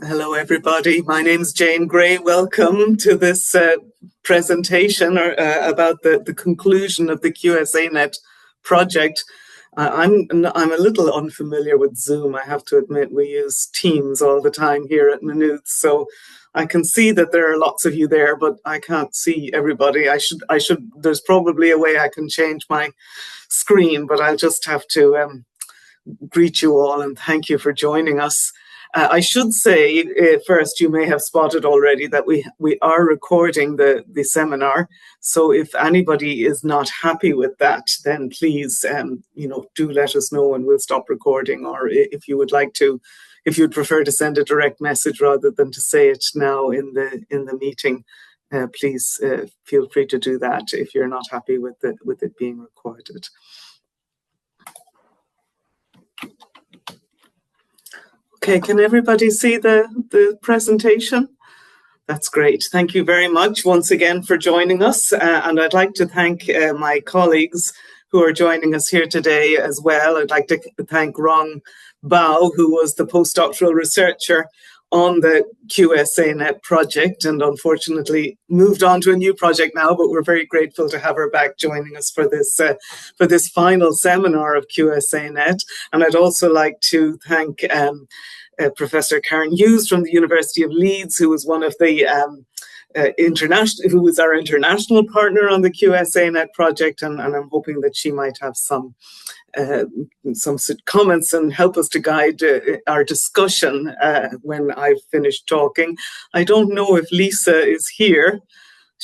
Hello, everybody. My name is Jane Gray. Welcome to this presentation about the conclusion of the QSA Net project. I'm a little unfamiliar with Zoom. I have to admit, we use Teams all the time here at Maynooth, so I can see that there are lots of you there, but I can't see everybody. There's probably a way I can change my screen, but I'll just have to greet you all and thank you for joining us. I should say first, you may have spotted already that we are recording the seminar. So if anybody is not happy with that, then please, do let us know and we'll stop recording. Or if you would like to, if you'd prefer to send a direct message rather than to say it now in the meeting, please feel free to do that if you're not happy with it being recorded. Okay, can everybody see the presentation? That's great. Thank you very much once again for joining us. And I'd like to thank my colleagues who are joining us here today as well. I'd like to thank Rong Bao, who was the postdoctoral researcher on the QSA Net project and unfortunately moved on to a new project now, but we're very grateful to have her back joining us for this final seminar of QSA Net. And I'd also like to thank Professor Karen Hughes from the University of Leeds, who was one of the who was our international partner on the QSA Net project, and I'm hoping that she might have some comments and help us to guide our discussion when I've finished talking. I don't know if Lisa is here.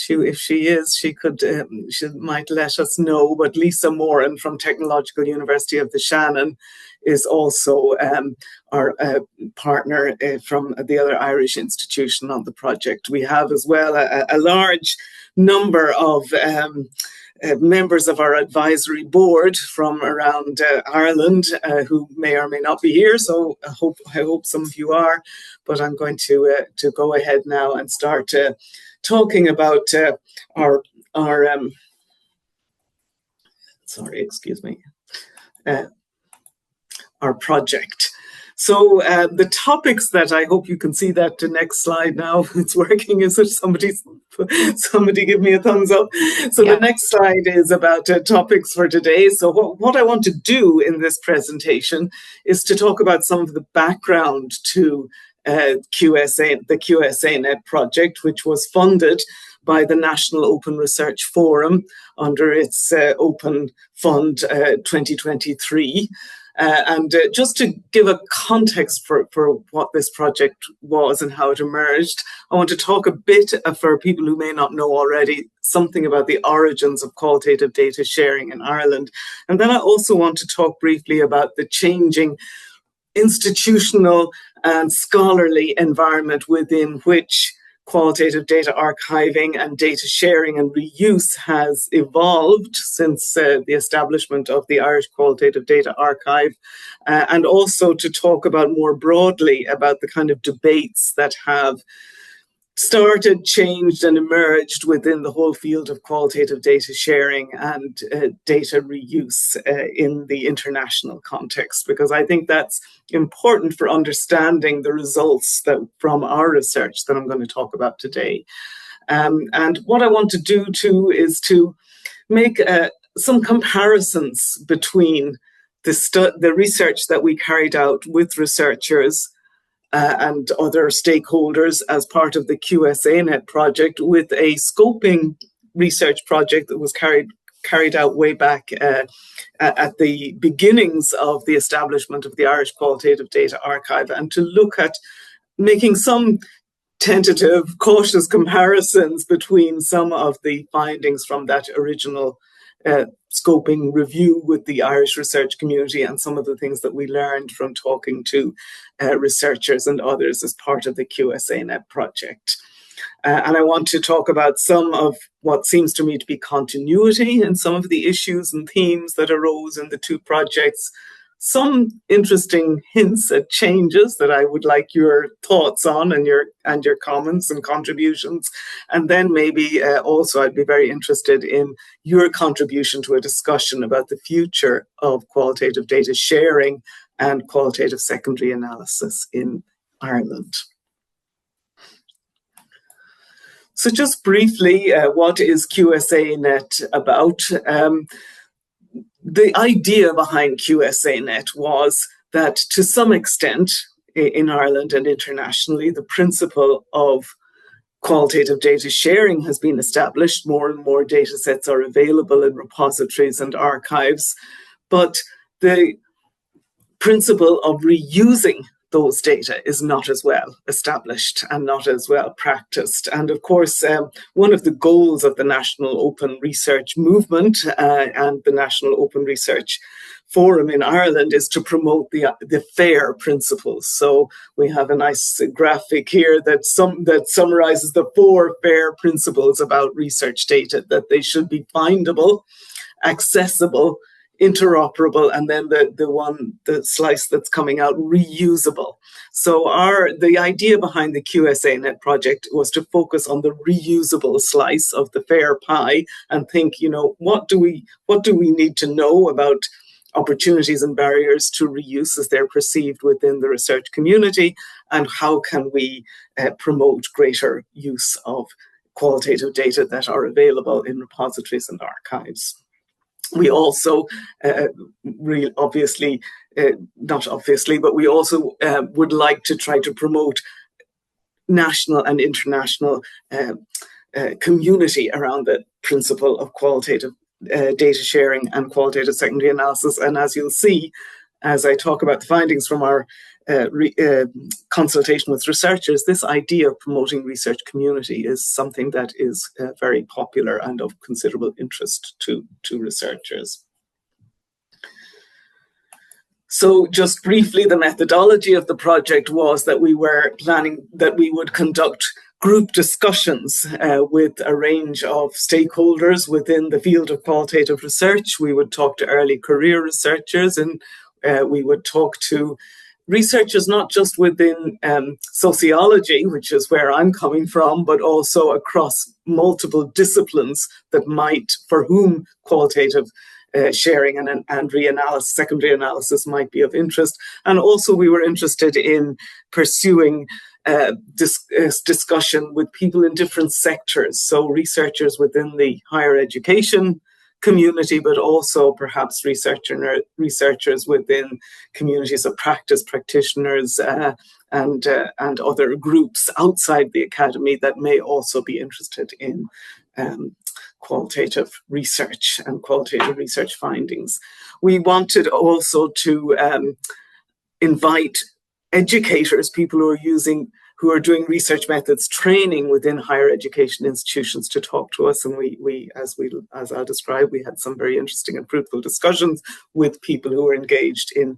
If she is, she might let us know. But Lisa Moran from Technological University of the Shannon is also our partner from the other Irish institution on the project. We have as well a large number of members of our advisory board from around Ireland who may or may not be here. So I hope some of you are. But I'm going to go ahead now and start talking about our project. So the topics that I hope you can see that the next slide now, it's working. Is it somebody give me a thumbs up? So yeah. The next slide is about topics for today. So what I want to do in this presentation is to talk about some of the background to the QSA Net project, which was funded by the National Open Research Forum under its Open Fund 2023. And just to give a context for what this project was and how it emerged, I want to talk a bit, for people who may not know already, something about the origins of qualitative data sharing in Ireland. And then I also want to talk briefly about the changing institutional and scholarly environment within which qualitative data archiving and data sharing and reuse has evolved since the establishment of the Irish Qualitative Data Archive, and also to talk about more broadly about the kind of debates that have started, changed and emerged within the whole field of qualitative data sharing and data reuse in the international context, because I think that's important for understanding the results from our research that I'm going to talk about today. And what I want to do too is to make some comparisons between the research that we carried out with researchers and other stakeholders as part of the QSA Net project with a scoping research project that was carried out way back at the beginnings of the establishment of the Irish Qualitative Data Archive, and to look at making some tentative, cautious comparisons between some of the findings from that original scoping review with the Irish research community and some of the things that we learned from talking to researchers and others as part of the QSA Net project. And I want to talk about some of what seems to me to be continuity in some of the issues and themes that arose in the two projects, some interesting hints at changes that I would like your thoughts on and your comments and contributions. And then maybe also I'd be very interested in your contribution to a discussion about the future of qualitative data sharing and qualitative secondary analysis in Ireland. So just briefly, what is QSA Net about? The idea behind QSA Net was that to some extent in Ireland and internationally, the principle of qualitative data sharing has been established. More and more data sets are available in repositories and archives, but the principle of reusing those data is not as well established and not as well practiced. And of course, one of the goals of the National Open Research Movement and the National Open Research Forum in Ireland is to promote the FAIR principles. So we have a nice graphic here that summarizes the 4 FAIR principles about research data: that they should be findable, accessible, interoperable, and then the slice that's coming out, reusable. So the idea behind the QSA Net project was to focus on the reusable slice of the FAIR pie and think, what do we need to know about opportunities and barriers to reuse as they're perceived within the research community, and how can we promote greater use of qualitative data that are available in repositories and archives. We also, not obviously, but we also would like to try to promote national and international community around the principle of qualitative data sharing and qualitative secondary analysis. And as you'll see, as I talk about the findings from our consultation with researchers, this idea of promoting research community is something that is very popular and of considerable interest to researchers. So just briefly, the methodology of the project was that we were planning that we would conduct group discussions with a range of stakeholders within the field of qualitative research. We would talk to early career researchers, and we would talk to researchers not just within sociology, which is where I'm coming from, but also across multiple disciplines for whom qualitative sharing and reanalysis, secondary analysis might be of interest. And also we were interested in pursuing discussion with people in different sectors, so researchers within the higher education community, but also perhaps researchers within communities of practice, practitioners, and other groups outside the academy that may also be interested in qualitative research and qualitative research findings. We wanted also to invite educators, people who are doing research methods training within higher education institutions, to talk to us. And as I'll describe, we had some very interesting and fruitful discussions with people who are engaged in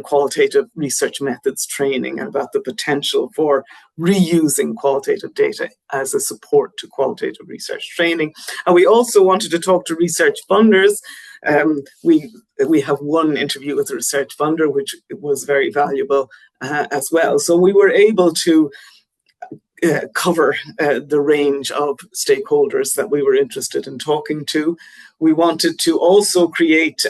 qualitative research methods training, and about the potential for reusing qualitative data as a support to qualitative research training. And we also wanted to talk to research funders. We have one interview with a research funder, which was very valuable as well. So we were able to cover the range of stakeholders that we were interested in talking to. We wanted to also create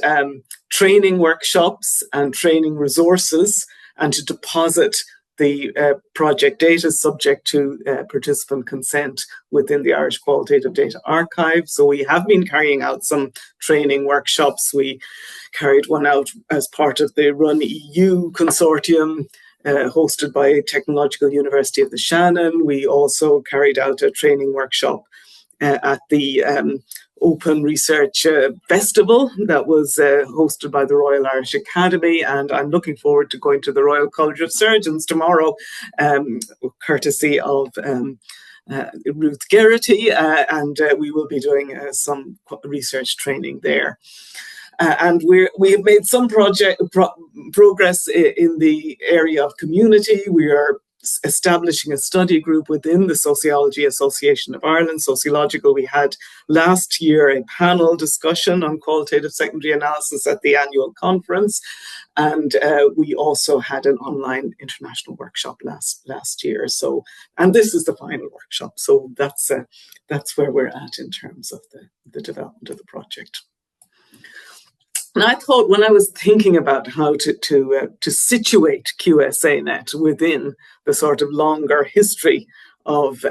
training workshops and training resources, and to deposit the project data subject to participant consent within the Irish Qualitative Data Archive. So we have been carrying out some training workshops. We carried one out as part of the Run EU consortium hosted by Technological University of the Shannon. We also carried out a training workshop at the Open Research Festival that was hosted by the Royal Irish Academy, and I'm looking forward to going to the Royal College of Surgeons tomorrow, courtesy of Ruth Geraghty, and we will be doing some research training there. And we have made some progress in the area of community. We are establishing a study group within the Sociology Association of Ireland, Sociological. We had last year a panel discussion on qualitative secondary analysis at the annual conference, and we also had an online international workshop last year. So, and this is the final workshop. So that's where we're at in terms of the development of the project. And I thought, when I was thinking about how to situate QSA Net within the sort of longer history of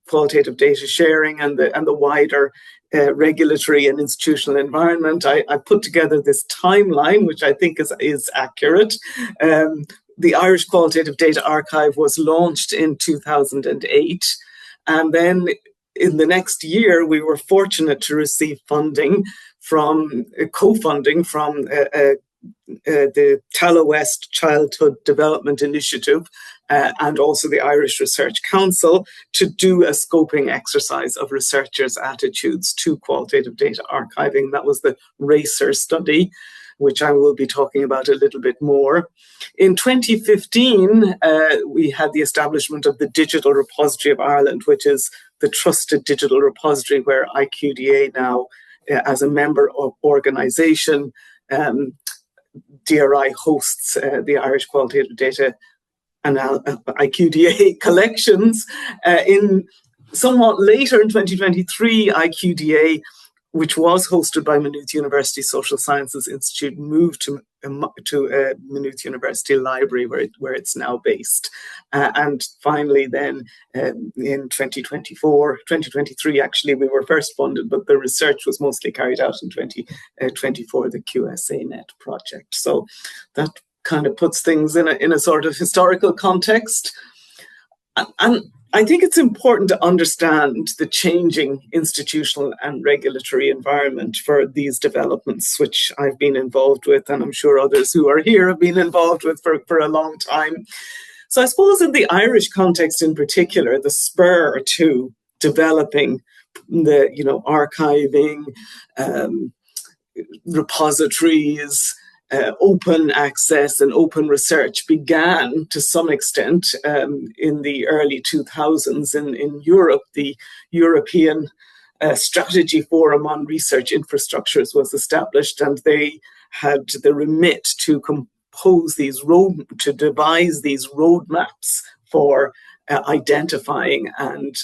qualitative data sharing and the wider regulatory and institutional environment, I put together this timeline, which I think is accurate. The Irish Qualitative Data Archive was launched in 2008, and then in the next year, we were fortunate to receive funding from co-funding from the Tallaght West Childhood Development Initiative and also the Irish Research Council to do a scoping exercise of researchers' attitudes to qualitative data archiving. That was the RACcER study, which I will be talking about a little bit more. In 2015, we had the establishment of the Digital Repository of Ireland, which is the trusted digital repository where IQDA now, as a member of organisation, DRI hosts the Irish Qualitative Data and IQDA collections. In somewhat later in 2023, IQDA, which was hosted by Maynooth University Social Sciences Institute, moved to Maynooth University Library, where it's now based. And finally then, in 2023, actually, we were first funded, but the research was mostly carried out in 2024, the QSA Net project. So that kind of puts things in a sort of historical context. And I think it's important to understand the changing institutional and regulatory environment for these developments, which I've been involved with, and I'm sure others who are here have been involved with for a long time. So I suppose in the Irish context in particular, the spur to developing the, archiving, repositories, open access and open research began to some extent in the early 2000s in Europe. The European Strategy Forum on Research Infrastructures was established, and they had the remit to devise these roadmaps for identifying and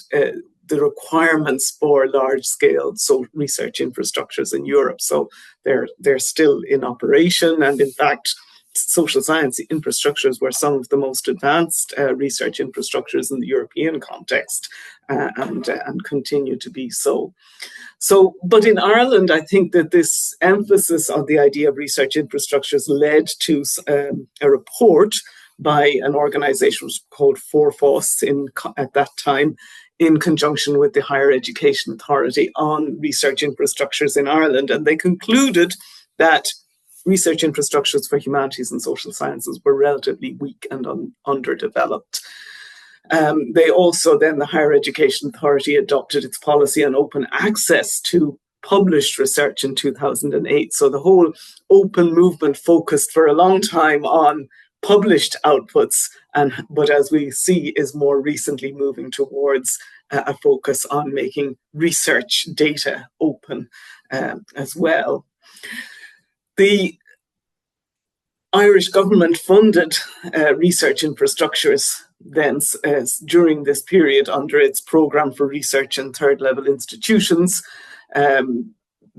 the requirements for large-scale research infrastructures in Europe. So they're still in operation, and in fact, social science infrastructures were some of the most advanced research infrastructures in the European context, and continue to be so. But in Ireland, I think that this emphasis on the idea of research infrastructures led to a report by an organisation called Forfos at that time, in conjunction with the Higher Education Authority on research infrastructures in Ireland. And they concluded that research infrastructures for humanities and social sciences were relatively weak and underdeveloped. They also, then the Higher Education Authority adopted its policy on open access to published research in 2008. So the whole open movement focused for a long time on published outputs, but as we see, is more recently moving towards a focus on making research data open as well. The Irish government funded research infrastructures then during this period under its programme for research and third level institutions.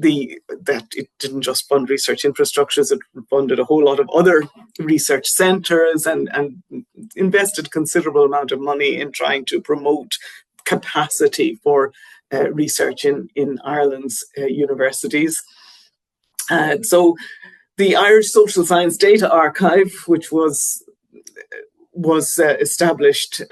That it didn't just fund research infrastructures, it funded a whole lot of other research centres and invested considerable amount of money in trying to promote capacity for research in Ireland's universities. So the Irish Social Science Data Archive, which was established,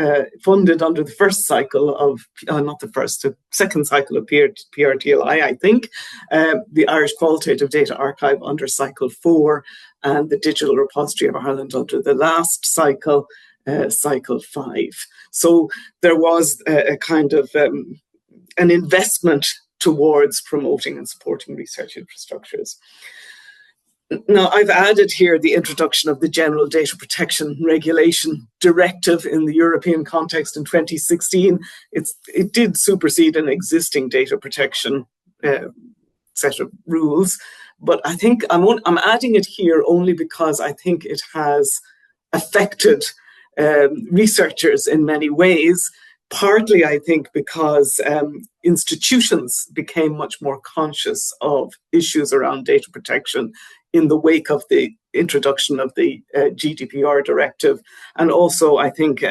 funded under the first cycle of, the second cycle of PRTLI, I think, the Irish Qualitative Data Archive under cycle 4, and the Digital Repository of Ireland under the last cycle, cycle 5. So there was a kind of an investment towards promoting and supporting research infrastructures. Now, I've added here the introduction of the General Data Protection Regulation Directive in the European context in 2016. It did supersede an existing data protection set of rules, but I think I'm adding it here only because I think it has affected researchers in many ways. Partly, I think, because institutions became much more conscious of issues around data protection in the wake of the introduction of the GDPR directive. And also, I think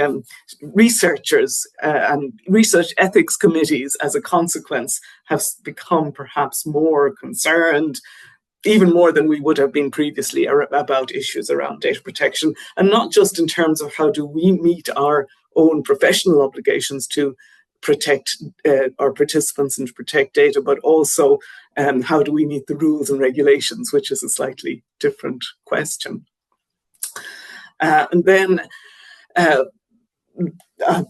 researchers and research ethics committees, as a consequence, have become perhaps more concerned, even more than we would have been previously, about issues around data protection, and not just in terms of how do we meet our own professional obligations to protect our participants and to protect data, but also how do we meet the rules and regulations, which is a slightly different question. And then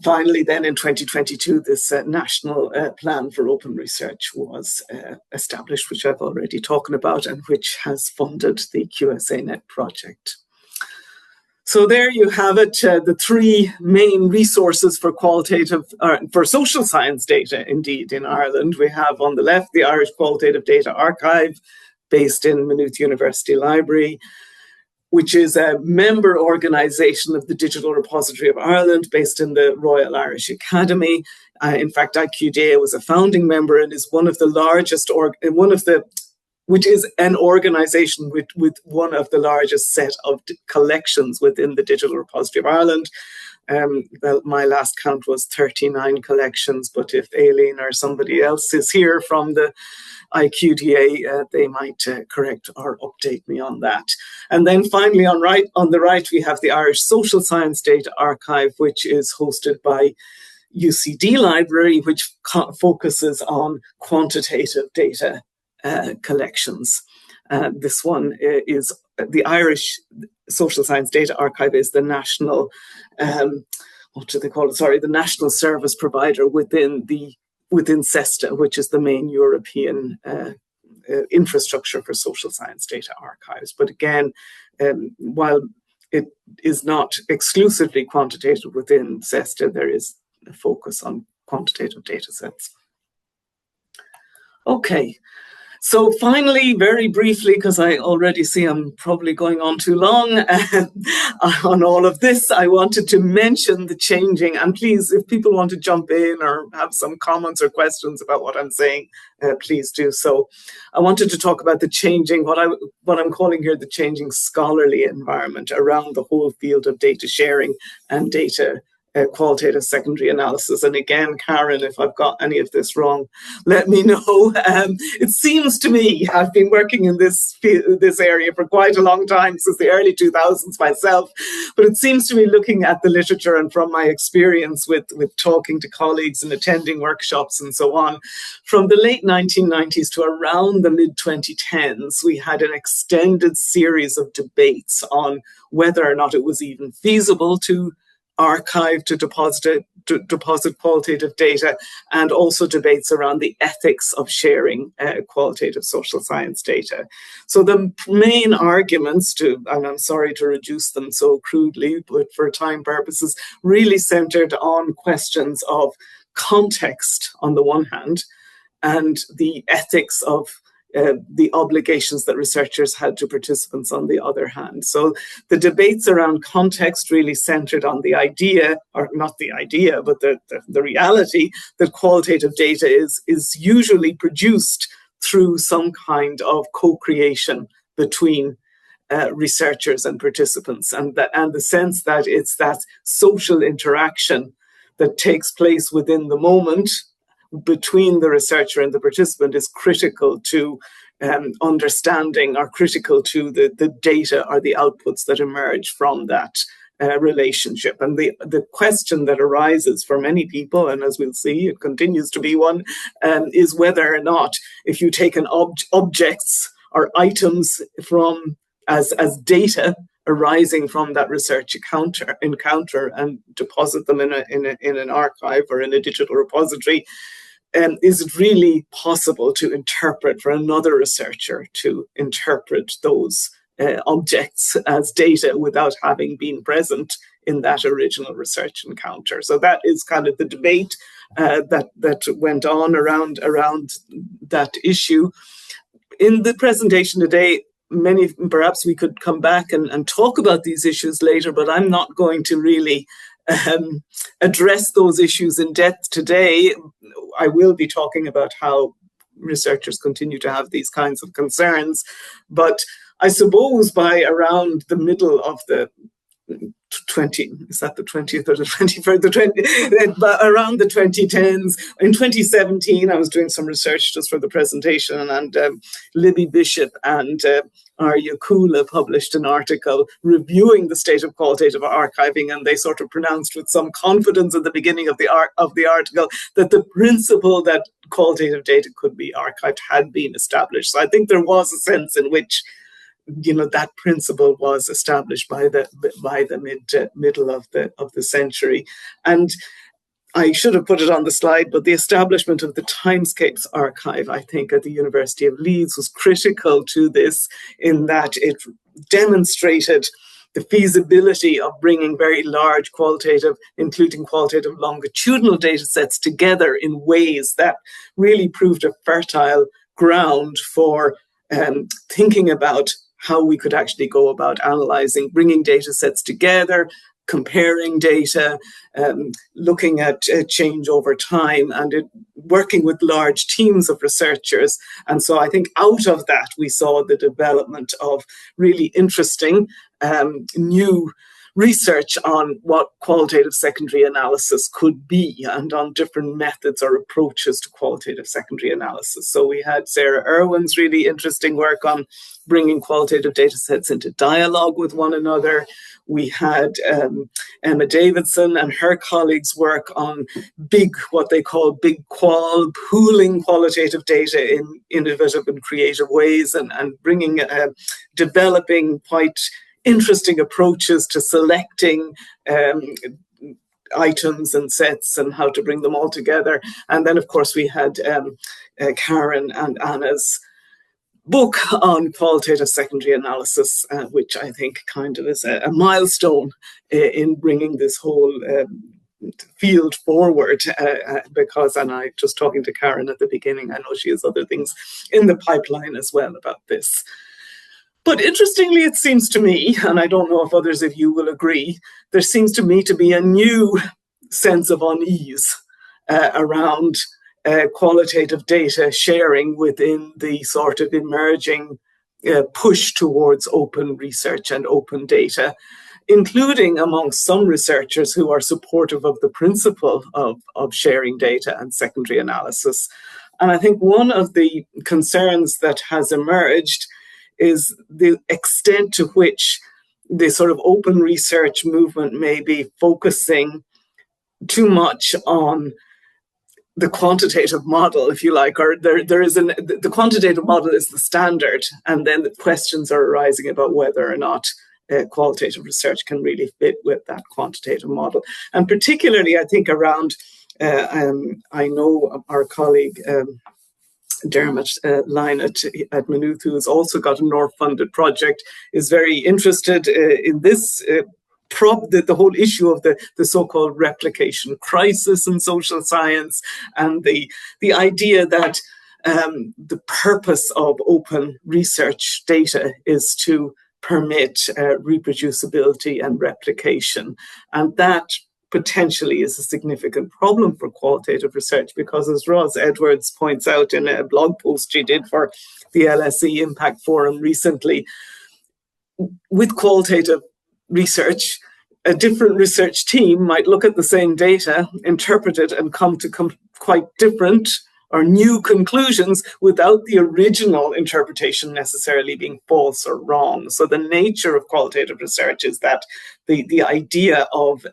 finally, then in 2022, this national plan for open research was established, which I've already talked about, and which has funded the QSA Net project. So there you have it, the three main resources for qualitative, for social science data, indeed, in Ireland. We have on the left the Irish Qualitative Data Archive, based in Maynooth University Library, which is a member organisation of the Digital Repository of Ireland, based in the Royal Irish Academy. In fact, IQDA was a founding member and is one of the largest, which is an organisation with one of the largest set of collections within the Digital Repository of Ireland. Well, my last count was 39 collections, but if Aileen or somebody else is here from the IQDA, they might correct or update me on that. And then finally, on the right, we have the Irish Social Science Data Archive, which is hosted by UCD Library, which focuses on quantitative data collections. This one is the Irish Social Science Data Archive is the national, what do they call it? Sorry, the national service provider within CESTA, which is the main European infrastructure for social science data archives. But again, while it is not exclusively quantitative within CESTA, there is a focus on quantitative data sets. Okay. So finally, very briefly, because I already see I'm probably going on too long on all of this, I wanted to mention the changing, and please, if people want to jump in or have some comments or questions about what I'm saying, please do so. I wanted to talk about the changing, what I'm calling here the changing scholarly environment around the whole field of data sharing and data qualitative secondary analysis. And again, Karen, if I've got any of this wrong, let me know. It seems to me, I've been working in this area for quite a long time, since the early 2000s myself, but it seems to me, looking at the literature and from my experience with talking to colleagues and attending workshops and so on, from the late 1990s to around the mid-2010s, we had an extended series of debates on whether or not it was even feasible to archive, to deposit qualitative data, and also debates around the ethics of sharing qualitative social science data. So the main arguments, and I'm sorry to reduce them so crudely, but for time purposes, really centered on questions of context on the one hand, and the ethics of the obligations that researchers had to participants on the other hand. So the debates around context really centered on the idea, or not the idea, but the reality that qualitative data is usually produced through some kind of co-creation between researchers and participants, and the sense that it's that social interaction that takes place within the moment between the researcher and the participant is critical to understanding, or critical to the data or the outputs that emerge from that relationship. And the question that arises for many people, and as we'll see, it continues to be one, is whether or not, if you take objects or items from as data arising from that research encounter and deposit them in an archive or in a digital repository, is it really possible to interpret, for another researcher to interpret those objects as data without having been present in that original research encounter? So that is kind of the debate that went on around that issue. In the presentation today, perhaps we could come back and talk about these issues later, but I'm not going to really address those issues in depth today. I will be talking about how researchers continue to have these kinds of concerns, but I suppose by around the middle of the is that the 20th or the 21st? But around the 2010s. In 2017, I was doing some research just for the presentation, and Libby Bishop and Arya Kula published an article reviewing the state of qualitative archiving, and they sort of pronounced with some confidence at the beginning of the article that the principle that qualitative data could be archived had been established. So I think there was a sense in which that principle was established by the middle of the century. And I should have put it on the slide, but the establishment of the Timescapes archive, I think, at the University of Leeds was critical to this, in that it demonstrated the feasibility of bringing very large qualitative, including qualitative longitudinal data sets together in ways that really proved a fertile ground for thinking about how we could actually go about analysing, bringing data sets together, comparing data, looking at change over time, and working with large teams of researchers. And so I think out of that, we saw the development of really interesting new research on what qualitative secondary analysis could be, and on different methods or approaches to qualitative secondary analysis. So we had Sarah Irwin's really interesting work on bringing qualitative data sets into dialogue with one another. We had Emma Davidson and her colleagues work on what they call big qual, pooling qualitative data in innovative and creative ways, and bringing, developing quite interesting approaches to selecting items and sets and how to bring them all together. And then, of course, we had Karen and Anna's book on qualitative secondary analysis, which I think kind of is a milestone in bringing this whole field forward, because, and I just talking to Karen at the beginning, I know she has other things in the pipeline as well about this. But interestingly, it seems to me, and I don't know if others of you will agree, there seems to me to be a new sense of unease around qualitative data sharing within the sort of emerging push towards open research and open data, including amongst some researchers who are supportive of the principle of sharing data and secondary analysis. And I think one of the concerns that has emerged is the extent to which the sort of open research movement may be focusing too much on the quantitative model, if you like, or the quantitative model is the standard, and then the questions are arising about whether or not qualitative research can really fit with that quantitative model. And particularly, I think around, I know our colleague, Dermot Lynott at Maynooth, who has also got a NORF-funded project, is very interested in this the whole issue of the so-called replication crisis in social science, and the idea that the purpose of open research data is to permit reproducibility and replication. And that potentially is a significant problem for qualitative research, because, as Roz Edwards points out in a blog post she did for the LSE Impact Forum recently, with qualitative research, a different research team might look at the same data, interpret it, and come to quite different or new conclusions without the original interpretation necessarily being false or wrong. So the nature of qualitative research is that the idea of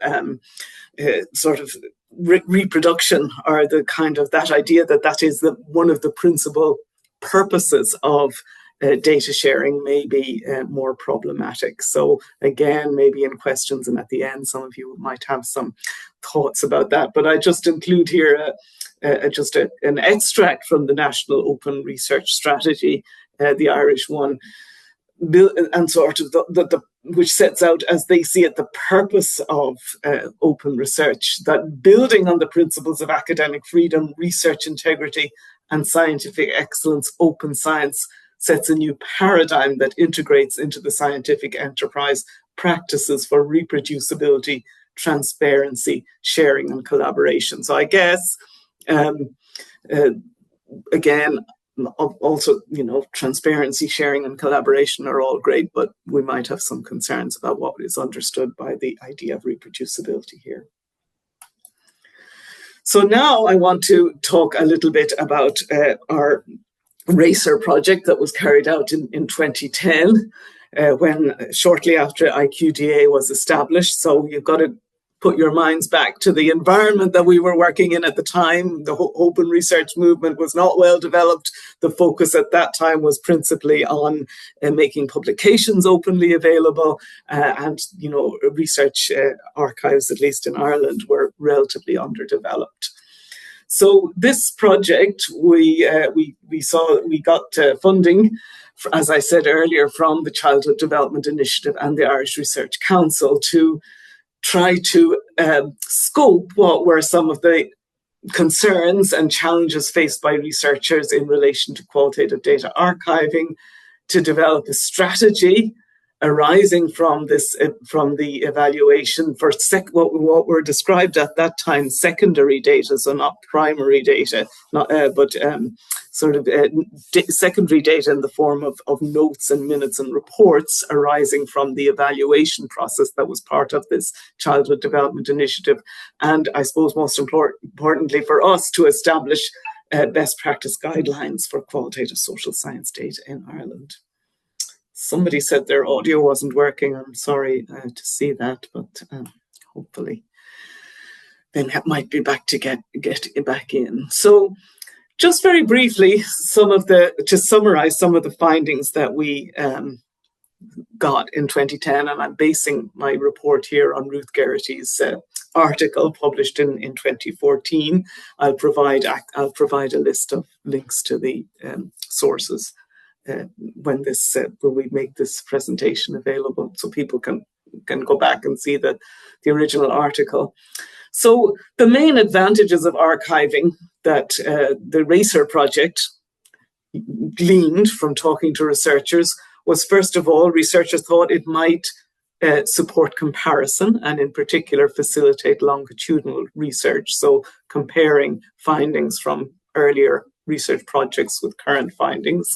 sort of reproduction, or the kind of that idea that is one of the principal purposes of data sharing, may be more problematic. So again, maybe in questions and at the end, some of you might have some thoughts about that. But I just include here just an extract from the National Open Research Strategy, the Irish one, and sort of which sets out, as they see it, the purpose of open research, that building on the principles of academic freedom, research integrity, and scientific excellence, open science sets a new paradigm that integrates into the scientific enterprise practices for reproducibility, transparency, sharing, and collaboration. So I guess, again, also, transparency, sharing, and collaboration are all great, but we might have some concerns about what is understood by the idea of reproducibility here. So now I want to talk a little bit about our RACcER project that was carried out in 2010, when shortly after IQDA was established. So you've got to put your minds back to the environment that we were working in at the time. The open research movement was not well developed. The focus at that time was principally on making publications openly available, and research archives, at least in Ireland, were relatively underdeveloped. So this project, we got funding, as I said earlier, from the Childhood Development Initiative and the Irish Research Council to try to scope what were some of the concerns and challenges faced by researchers in relation to qualitative data archiving, to develop a strategy arising from this, from the evaluation for what were described at that time secondary data, so not primary data, secondary data in the form of notes and minutes and reports arising from the evaluation process that was part of this Childhood Development Initiative, and I suppose most importantly for us, to establish best practice guidelines for qualitative social science data in Ireland. Somebody said their audio wasn't working. I'm sorry to see that, but hopefully they might be back to get back in. So just very briefly, to summarize some of the findings that we got in 2010, and I'm basing my report here on Ruth Geraghty's article published in 2014. I'll provide a list of links to the sources when we make this presentation available, so people can go back and see the original article. So the main advantages of archiving that the RACcER project gleaned from talking to researchers was, first of all, researchers thought it might support comparison, and in particular facilitate longitudinal research, so comparing findings from earlier research projects with current findings.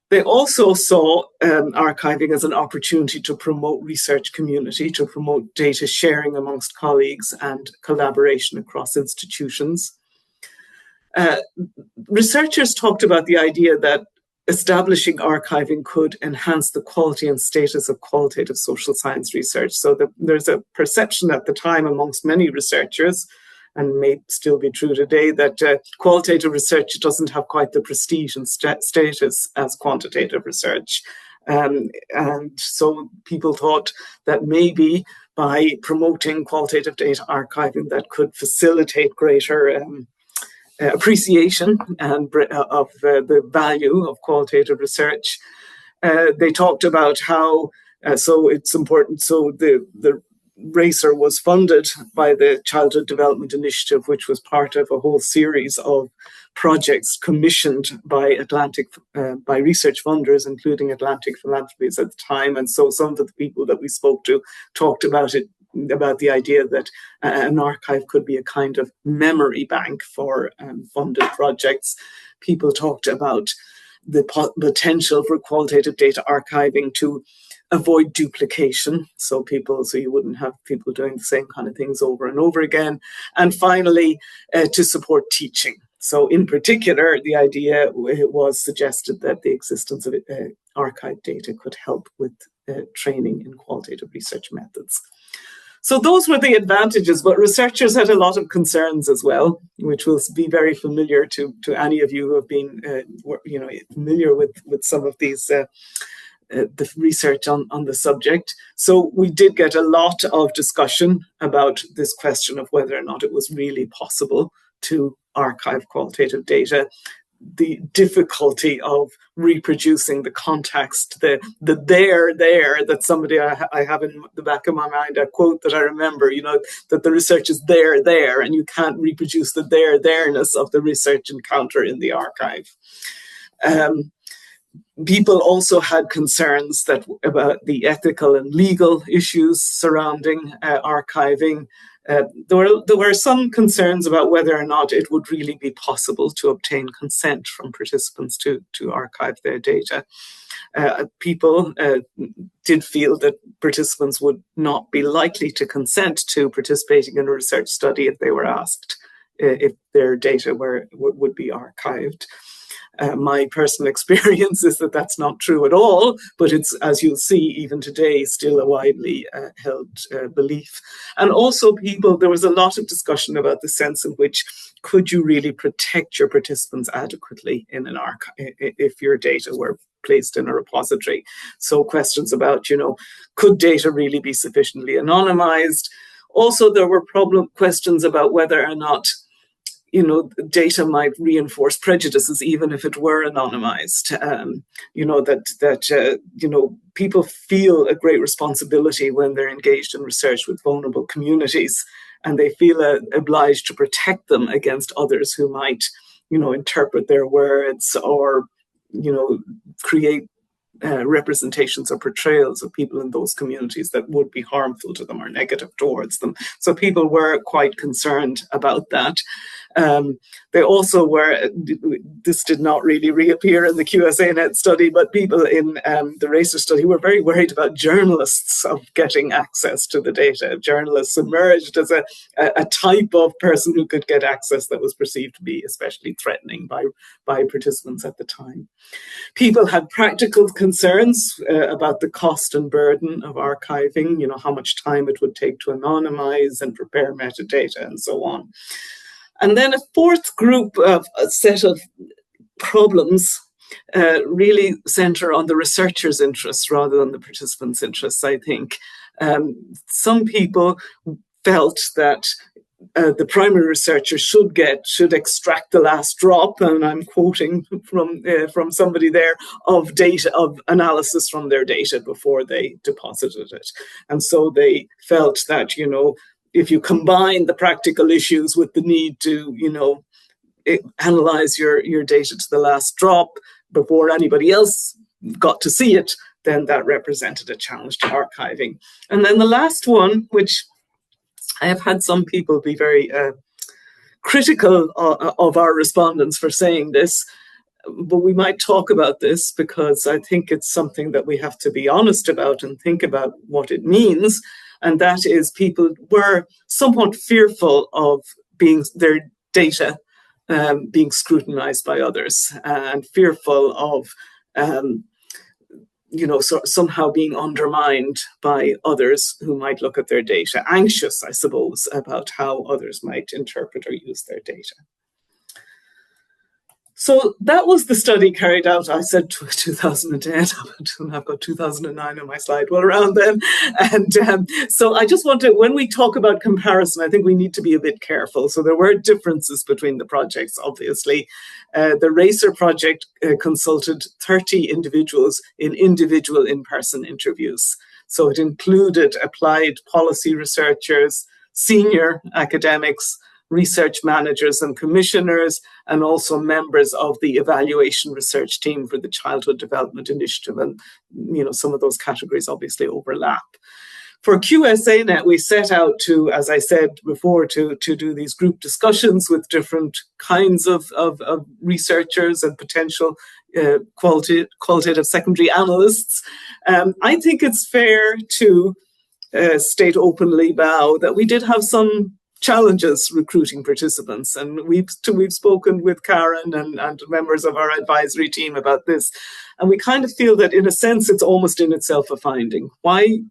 They also saw archiving as an opportunity to promote research community, to promote data sharing amongst colleagues and collaboration across institutions. Researchers talked about the idea that establishing archiving could enhance the quality and status of qualitative social science research. So there's a perception at the time amongst many researchers, and may still be true today, that qualitative research doesn't have quite the prestige and status as quantitative research. And so people thought that maybe by promoting qualitative data archiving, that could facilitate greater appreciation and of the value of qualitative research. They talked about how, so it's important, so the RACcER was funded by the Childhood Development Initiative, which was part of a whole series of projects commissioned by by research funders, including Atlantic Philanthropies at the time. And so some of the people that we spoke to talked about the idea that an archive could be a kind of memory bank for funded projects. People talked about the potential for qualitative data archiving to avoid duplication, so you wouldn't have people doing the same kind of things over and over again. And finally, to support teaching. So in particular, the idea was suggested that the existence of archived data could help with training in qualitative research methods. So those were the advantages, but researchers had a lot of concerns as well, which will be very familiar to any of you who have been familiar with some of these the research on the subject. So we did get a lot of discussion about this question of whether or not it was really possible to archive qualitative data, the difficulty of reproducing the context, the there that somebody I have in the back of my mind, a quote that I remember, that the research is there, and you can't reproduce the there-ness of the research encounter in the archive. People also had concerns about the ethical and legal issues surrounding archiving. There were some concerns about whether or not it would really be possible to obtain consent from participants to archive their data. People did feel that participants would not be likely to consent to participating in a research study if they were asked if their data would be archived. My personal experience is that that's not true at all, but it's, as you'll see, even today, still a widely held belief. And also there was a lot of discussion about the sense in which could you really protect your participants adequately in an archive if your data were placed in a repository. So questions about, could data really be sufficiently anonymized? Also, there were questions about whether or not data might reinforce prejudices, even if it were anonymized. People feel a great responsibility when they're engaged in research with vulnerable communities, and they feel obliged to protect them against others who might, interpret their words or, create representations or portrayals of people in those communities that would be harmful to them or negative towards them. So people were quite concerned about that. They also were, this did not really reappear in the QSA Net study, but people in the RACcER study were very worried about journalists of getting access to the data. Journalists emerged as a type of person who could get access that was perceived to be especially threatening by participants at the time. People had practical concerns about the cost and burden of archiving, how much time it would take to anonymize and prepare metadata and so on. And then a fourth group of a set of problems really center on the researcher's interests rather than the participants' interests, I think. Some people felt that the primary researcher should extract the last drop, and I'm quoting from somebody there, of data, of analysis from their data before they deposited it. And so they felt that, if you combine the practical issues with the need to, analyze your data to the last drop before anybody else got to see it, then that represented a challenge to archiving. And then the last one, which I have had some people be very critical of our respondents for saying this, but we might talk about this because I think it's something that we have to be honest about and think about what it means. And that is, people were somewhat fearful of their data being scrutinized by others, and fearful of somehow being undermined by others who might look at their data, anxious, I suppose, about how others might interpret or use their data. So that was the study carried out. I said 2010, I've got 2009 on my slide, well, around then. And so I just want to, when we talk about comparison, I think we need to be a bit careful. So there were differences between the projects, obviously. The RACcER project consulted 30 individuals in individual in-person interviews. So it included applied policy researchers, senior academics, research managers and commissioners, and also members of the evaluation research team for the Childhood Development Initiative. And, some of those categories obviously overlap. For QSA Net, we set out to, as I said before, to do these group discussions with different kinds of researchers and potential qualitative secondary analysts. I think it's fair to state openly, Bao, that we did have some challenges recruiting participants, and we've spoken with Karen and members of our advisory team about this, and we kind of feel that in a sense it's almost in itself a finding. Why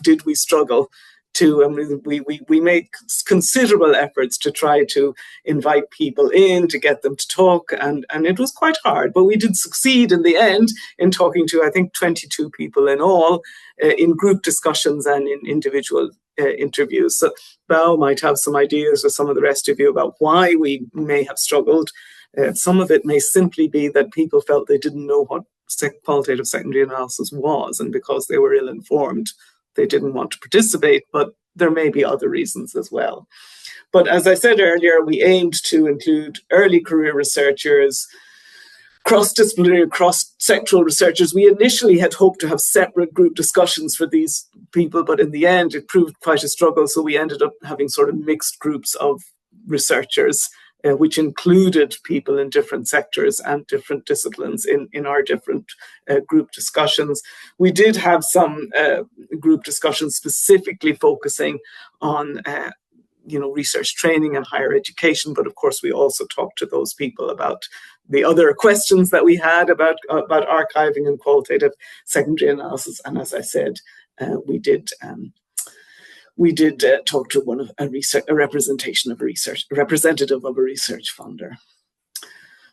did we struggle to, we make considerable efforts to try to invite people in, to get them to talk, and it was quite hard, but we did succeed in the end in talking to, I think, 22 people in all, in group discussions and in individual interviews. So Bao might have some ideas, or some of the rest of you, about why we may have struggled. Some of it may simply be that people felt they didn't know what qualitative secondary analysis was, and because they were ill-informed, they didn't want to participate, but there may be other reasons as well. But as I said earlier, we aimed to include early career researchers, cross-disciplinary, cross-sectoral researchers. We initially had hoped to have separate group discussions for these people, but in the end it proved quite a struggle, so we ended up having sort of mixed groups of researchers, which included people in different sectors and different disciplines in our different group discussions. We did have some group discussions specifically focusing on research training and higher education, but of course we also talked to those people about the other questions that we had about archiving and qualitative secondary analysis. And as I said, we did talk to a representative of a research funder.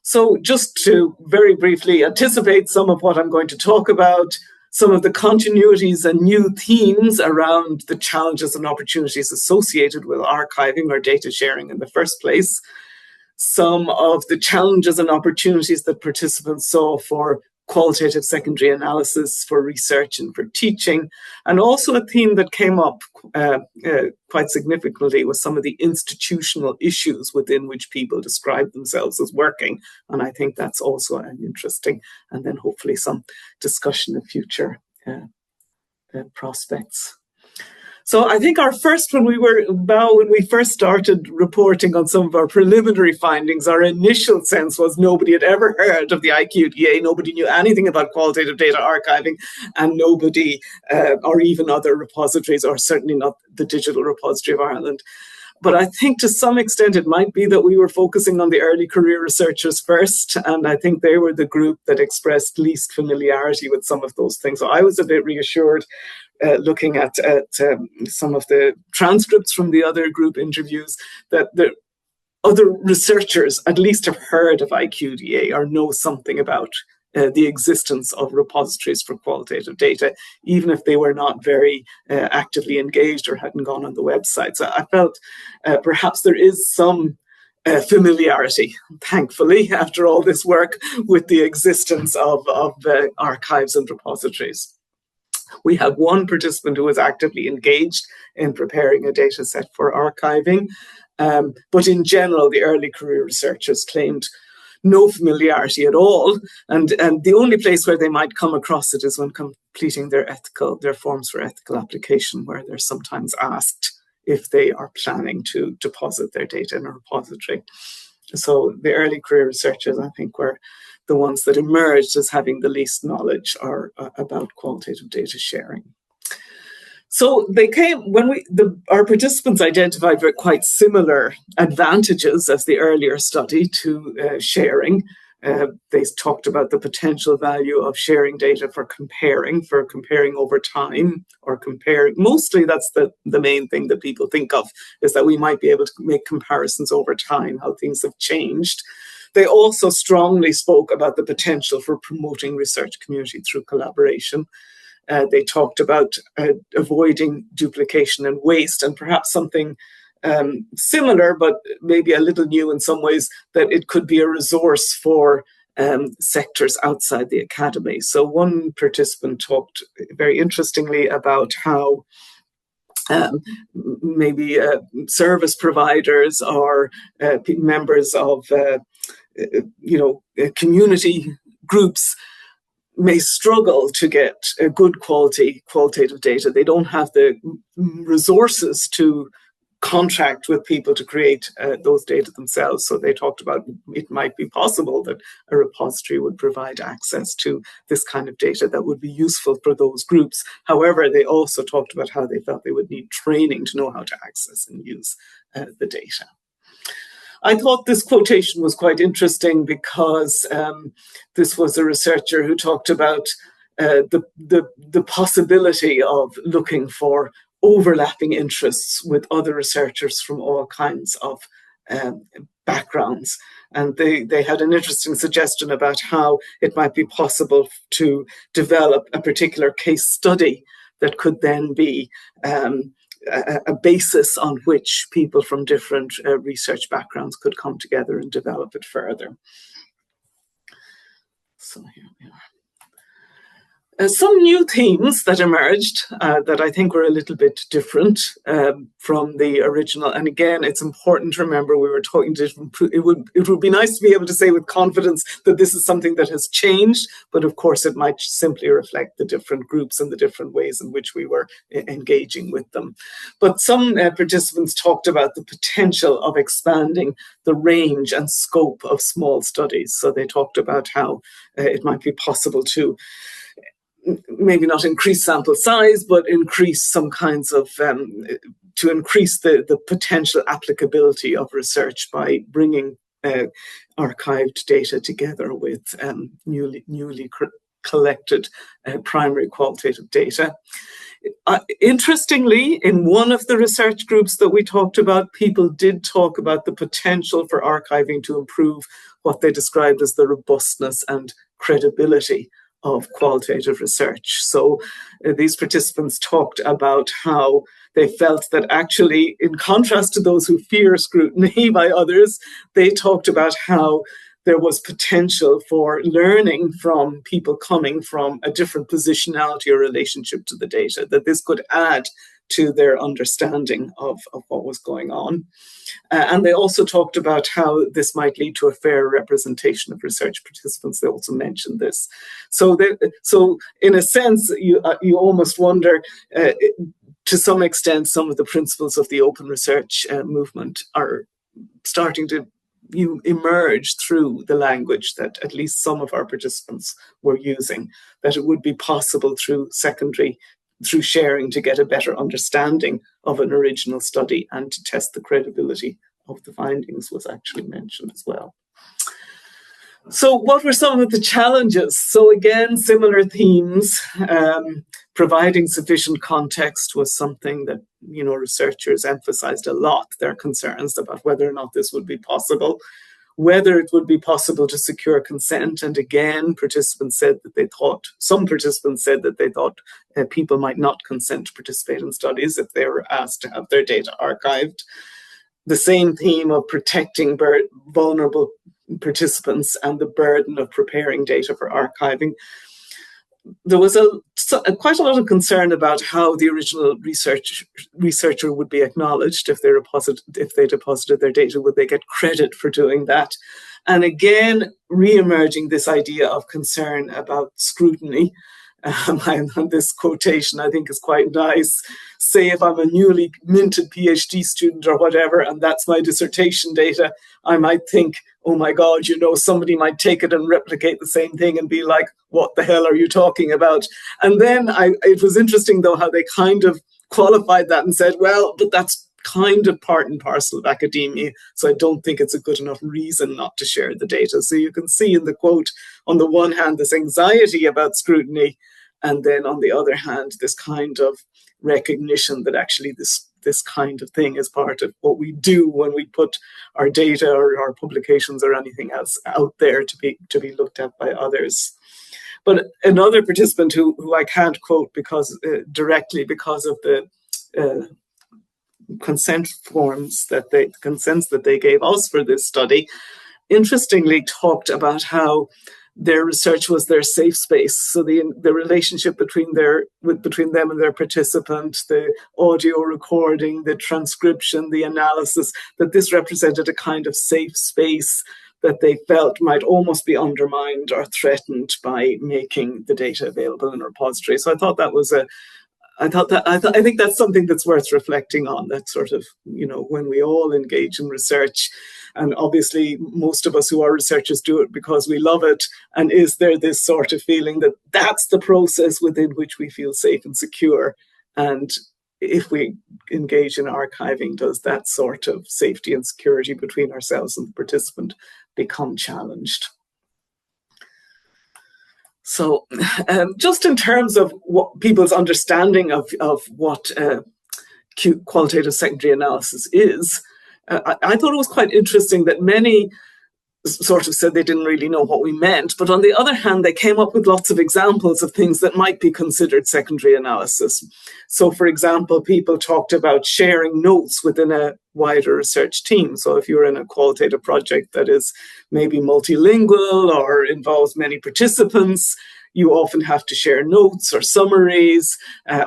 So just to very briefly anticipate some of what I'm going to talk about, some of the continuities and new themes around the challenges and opportunities associated with archiving or data sharing in the first place, some of the challenges and opportunities that participants saw for qualitative secondary analysis, for research and for teaching, and also a theme that came up quite significantly was some of the institutional issues within which people describe themselves as working. And I think that's also an interesting, and then hopefully some discussion of future prospects. So I think our first, when we first started reporting on some of our preliminary findings, our initial sense was nobody had ever heard of the IQDA, nobody knew anything about qualitative data archiving, and nobody, or even other repositories, or certainly not the Digital Repository of Ireland. But I think to some extent it might be that we were focusing on the early career researchers first, and I think they were the group that expressed least familiarity with some of those things. So I was a bit reassured looking at some of the transcripts from the other group interviews that the other researchers at least have heard of IQDA or know something about the existence of repositories for qualitative data, even if they were not very actively engaged or hadn't gone on the website. So I felt perhaps there is some familiarity, thankfully, after all this work, with the existence of archives and repositories. We had one participant who was actively engaged in preparing a data set for archiving, but in general, the early career researchers claimed no familiarity at all, and the only place where they might come across it is when completing their forms for ethical application, where they're sometimes asked if they are planning to deposit their data in a repository. So the early career researchers, I think, were the ones that emerged as having the least knowledge about qualitative data sharing. So they came, our participants identified quite similar advantages as the earlier study to sharing. They talked about the potential value of sharing data for comparing over time, or comparing. Mostly that's the main thing that people think of, is that we might be able to make comparisons over time, how things have changed. They also strongly spoke about the potential for promoting research community through collaboration. They talked about avoiding duplication and waste, and perhaps something similar, but maybe a little new in some ways, that it could be a resource for sectors outside the academy. So one participant talked very interestingly about how maybe service providers or members of community groups may struggle to get a good qualitative data. They don't have the resources to contract with people to create those data themselves. So they talked about it might be possible that a repository would provide access to this kind of data that would be useful for those groups. However, they also talked about how they felt they would need training to know how to access and use the data. I thought this quotation was quite interesting because this was a researcher who talked about the possibility of looking for overlapping interests with other researchers from all kinds of backgrounds. And they had an interesting suggestion about how it might be possible to develop a particular case study that could then be a basis on which people from different research backgrounds could come together and develop it further. So here we Some new themes that emerged that I think were a little bit different from the original. And again, it's important to remember we were talking to, it would be nice to be able to say with confidence that this is something that has changed, but of course it might simply reflect the different groups and the different ways in which we were engaging with them. But some participants talked about the potential of expanding the range and scope of small studies. So they talked about how it might be possible to maybe not increase sample size, but increase some kinds of, to increase the potential applicability of research by bringing archived data together with newly collected primary qualitative data. Interestingly, in one of the research groups that we talked about, people did talk about the potential for archiving to improve what they described as the robustness and credibility of qualitative research. So these participants talked about how they felt that actually, in contrast to those who fear scrutiny by others, they talked about how there was potential for learning from people coming from a different positionality or relationship to the data, that this could add to their understanding of what was going on. And they also talked about how this might lead to a fair representation of research participants. They also mentioned this. So in a sense, you almost wonder, to some extent, some of the principles of the open research movement are starting to emerge through the language that at least some of our participants were using, that it would be possible through sharing to get a better understanding of an original study and to test the credibility of the findings was actually mentioned as well. So what were some of the challenges? So again, similar themes. Providing sufficient context was something that, researchers emphasized a lot, their concerns about whether or not this would be possible, whether it would be possible to secure consent. And again, some participants said that they thought people might not consent to participate in studies if they were asked to have their data archived. The same theme of protecting vulnerable participants and the burden of preparing data for archiving. There was quite a lot of concern about how the original researcher would be acknowledged if they deposited their data. Would they get credit for doing that? And again, re-emerging this idea of concern about scrutiny. This quotation I think is quite nice. Say if I'm a newly minted PhD student or whatever, and that's my dissertation data, I might think, oh my God, somebody might take it and replicate the same thing and be like, what the hell are you talking about? And then it was interesting though how they kind of qualified that and said, well, but that's kind of part and parcel of academia, so I don't think it's a good enough reason not to share the data. So you can see in the quote, on the one hand, this anxiety about scrutiny, and then on the other hand, this kind of recognition that actually this kind of thing is part of what we do when we put our data or our publications or anything else out there to be looked at by others. But another participant who I can't quote directly because of the consents that they gave us for this study, interestingly talked about how their research was their safe space. So the relationship between them and their participant, the audio recording, the transcription, the analysis, that this represented a kind of safe space that they felt might almost be undermined or threatened by making the data available in a repository. So I thought that was I think that's something that's worth reflecting on, that sort of, when we all engage in research, and obviously most of us who are researchers do it because we love it, and is there this sort of feeling that that's the process within which we feel safe and secure? And if we engage in archiving, does that sort of safety and security between ourselves and the participant become challenged? So just in terms of what people's understanding of what qualitative secondary analysis is, I thought it was quite interesting that many sort of said they didn't really know what we meant. But on the other hand, they came up with lots of examples of things that might be considered secondary analysis. So, for example, people talked about sharing notes within a wider research team. So if you're in a qualitative project that is maybe multilingual or involves many participants, you often have to share notes or summaries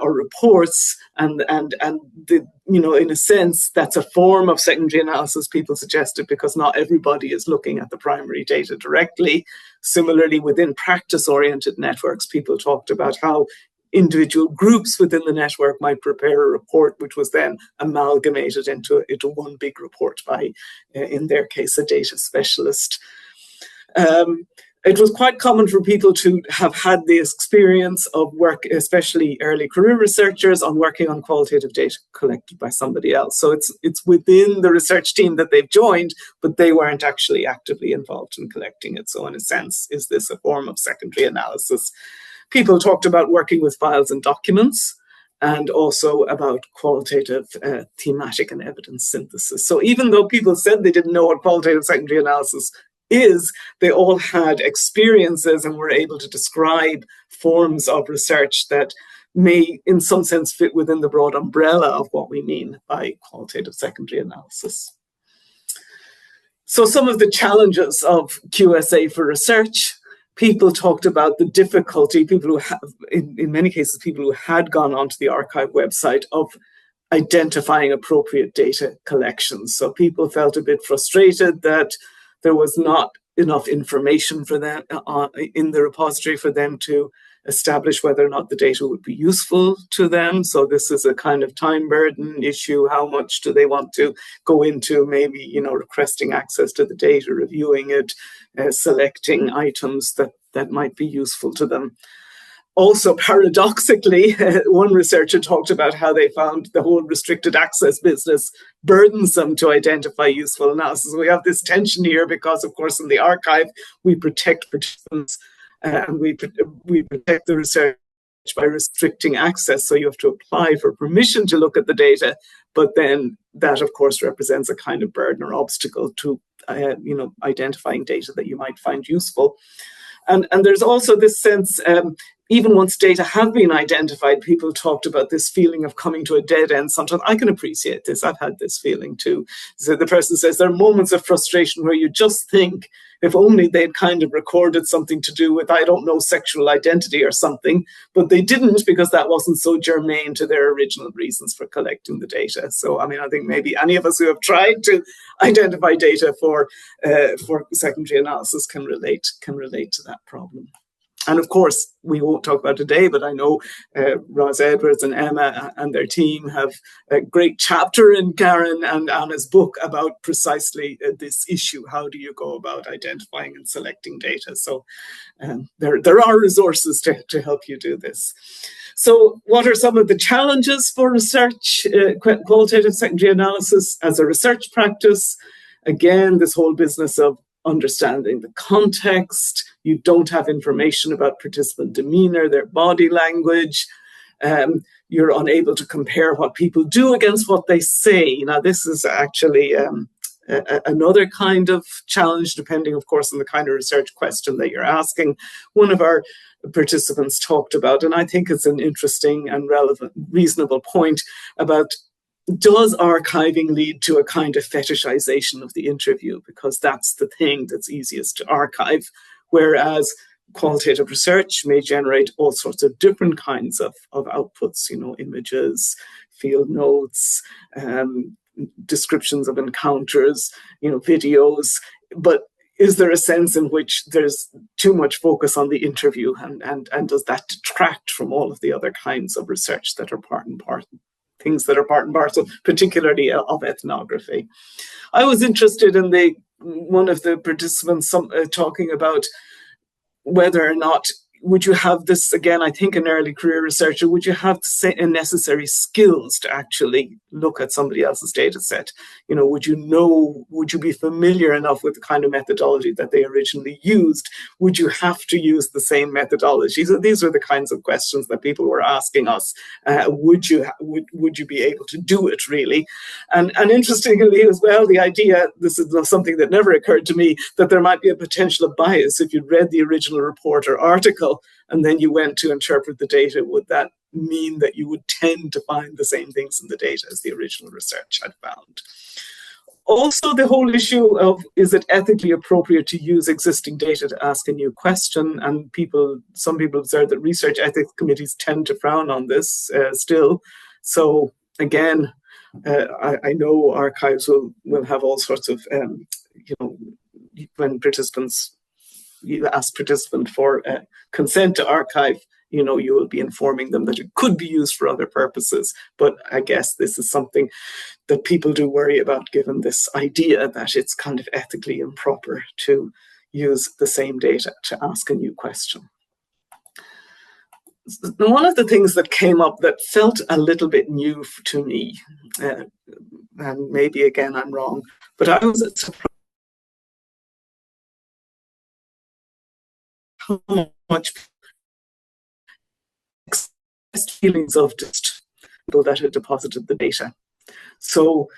or reports, and the, you know, in a sense, that's a form of secondary analysis, people suggested, because not everybody is looking at the primary data directly. Similarly, within practice-oriented networks, people talked about how individual groups within the network might prepare a report, which was then amalgamated into one big report by, in their case, a data specialist. It was quite common for people to have had the experience of work, especially early career researchers, on working on qualitative data collected by somebody else. So it's within the research team that they've joined, but they weren't actually actively involved in collecting it. So in a sense, is this a form of secondary analysis? People talked about working with files and documents, and also about qualitative thematic and evidence synthesis. So even though people said they didn't know what qualitative secondary analysis is, they all had experiences and were able to describe forms of research that may in some sense fit within the broad umbrella of what we mean by qualitative secondary analysis. So some of the challenges of QSA for research: people talked about the difficulty, people who have, in many cases, people who had gone onto the archive website, of identifying appropriate data collections. So people felt a bit frustrated that there was not enough information for them in the repository for them to establish whether or not the data would be useful to them. So this is a kind of time burden issue. How much do they want to go into maybe, you know, requesting access to the data, reviewing it, selecting items that might be useful to them. Also, paradoxically, one researcher talked about how they found the whole restricted access business burdensome to identify useful analysis. We have this tension here because, of course, in the archive, we protect participants and we protect the research by restricting access. So you have to apply for permission to look at the data, but then that, of course, represents a kind of burden or obstacle to you know, identifying data that you might find useful. And there's also this sense, even once data have been identified, people talked about this feeling of coming to a dead end. Sometimes I can appreciate this. I've had this feeling too. So the person says there are moments of frustration where you just think, if only they'd kind of recorded something to do with, I don't know, sexual identity or something, but they didn't, because that wasn't so germane to their original reasons for collecting the data. So, I mean, I think maybe any of us who have tried to identify data for secondary analysis can relate to that problem. And of course, we won't talk about today, but I know Roz Edwards and Emma and their team have a great chapter in Karen and Anna's book about precisely this issue. How do you go about identifying and selecting data? So there are resources to help you do this. So what are some of the challenges for research, qualitative secondary analysis as a research practice? Again, this whole business of understanding the context. You don't have information about participant demeanor, their body language. You're unable to compare what people do against what they say. Now, this is actually another kind of challenge, depending, of course, on the kind of research question that you're asking. One of our participants talked about, and I think it's an interesting and relevant, reasonable point, about, does archiving lead to a kind of fetishization of the interview? Because that's the thing that's easiest to archive, whereas qualitative research may generate all sorts of different kinds of outputs, you know, images, field notes, descriptions of encounters, you know, videos. But is there a sense in which there's too much focus on the interview, and does that detract from all of the other kinds of research that are part and parcel, particularly of ethnography? I was interested in one of the participants talking about whether or not, would you have this, again, I think an early career researcher, would you have the necessary skills to actually look at somebody else's data set? You know, would you be familiar enough with the kind of methodology that they originally used? Would you have to use the same methodology? So these are the kinds of questions that people were asking us. Would you be able to do it, really? And interestingly as well, the idea, this is something that never occurred to me, that there might be a potential of bias if you'd read the original report or article and then you went to interpret the data. Would that mean that you would tend to find the same things in the data as the original research had found? Also, the whole issue of, is it ethically appropriate to use existing data to ask a new question? And some people observe that research ethics committees tend to frown on this still. So again, I know archives will have all sorts of, when you ask participant for consent to archive, you will be informing them that it could be used for other purposes. But I guess this is something that people do worry about, given this idea that it's kind of ethically improper to use the same data to ask a new question. One of the things that came up that felt a little bit new to me, and maybe again I'm wrong, but I was surprised how much feelings of just people that had deposited the data. So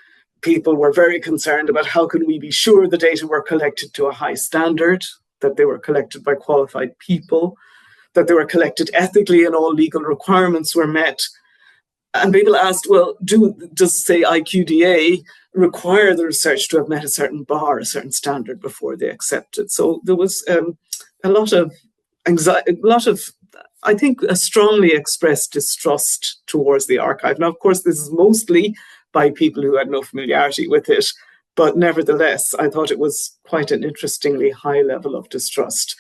people were very concerned about how can we be sure the data were collected to a high standard, that they were collected by qualified people, that they were collected ethically and all legal requirements were met. And people asked, well, does say IQDA require the research to have met a certain bar, a certain standard before they accept it? So there was a lot of anxiety, I think, a strongly expressed distrust towards the archive. Now, of course, this is mostly by people who had no familiarity with it, but nevertheless, I thought it was quite an interestingly high level of distrust.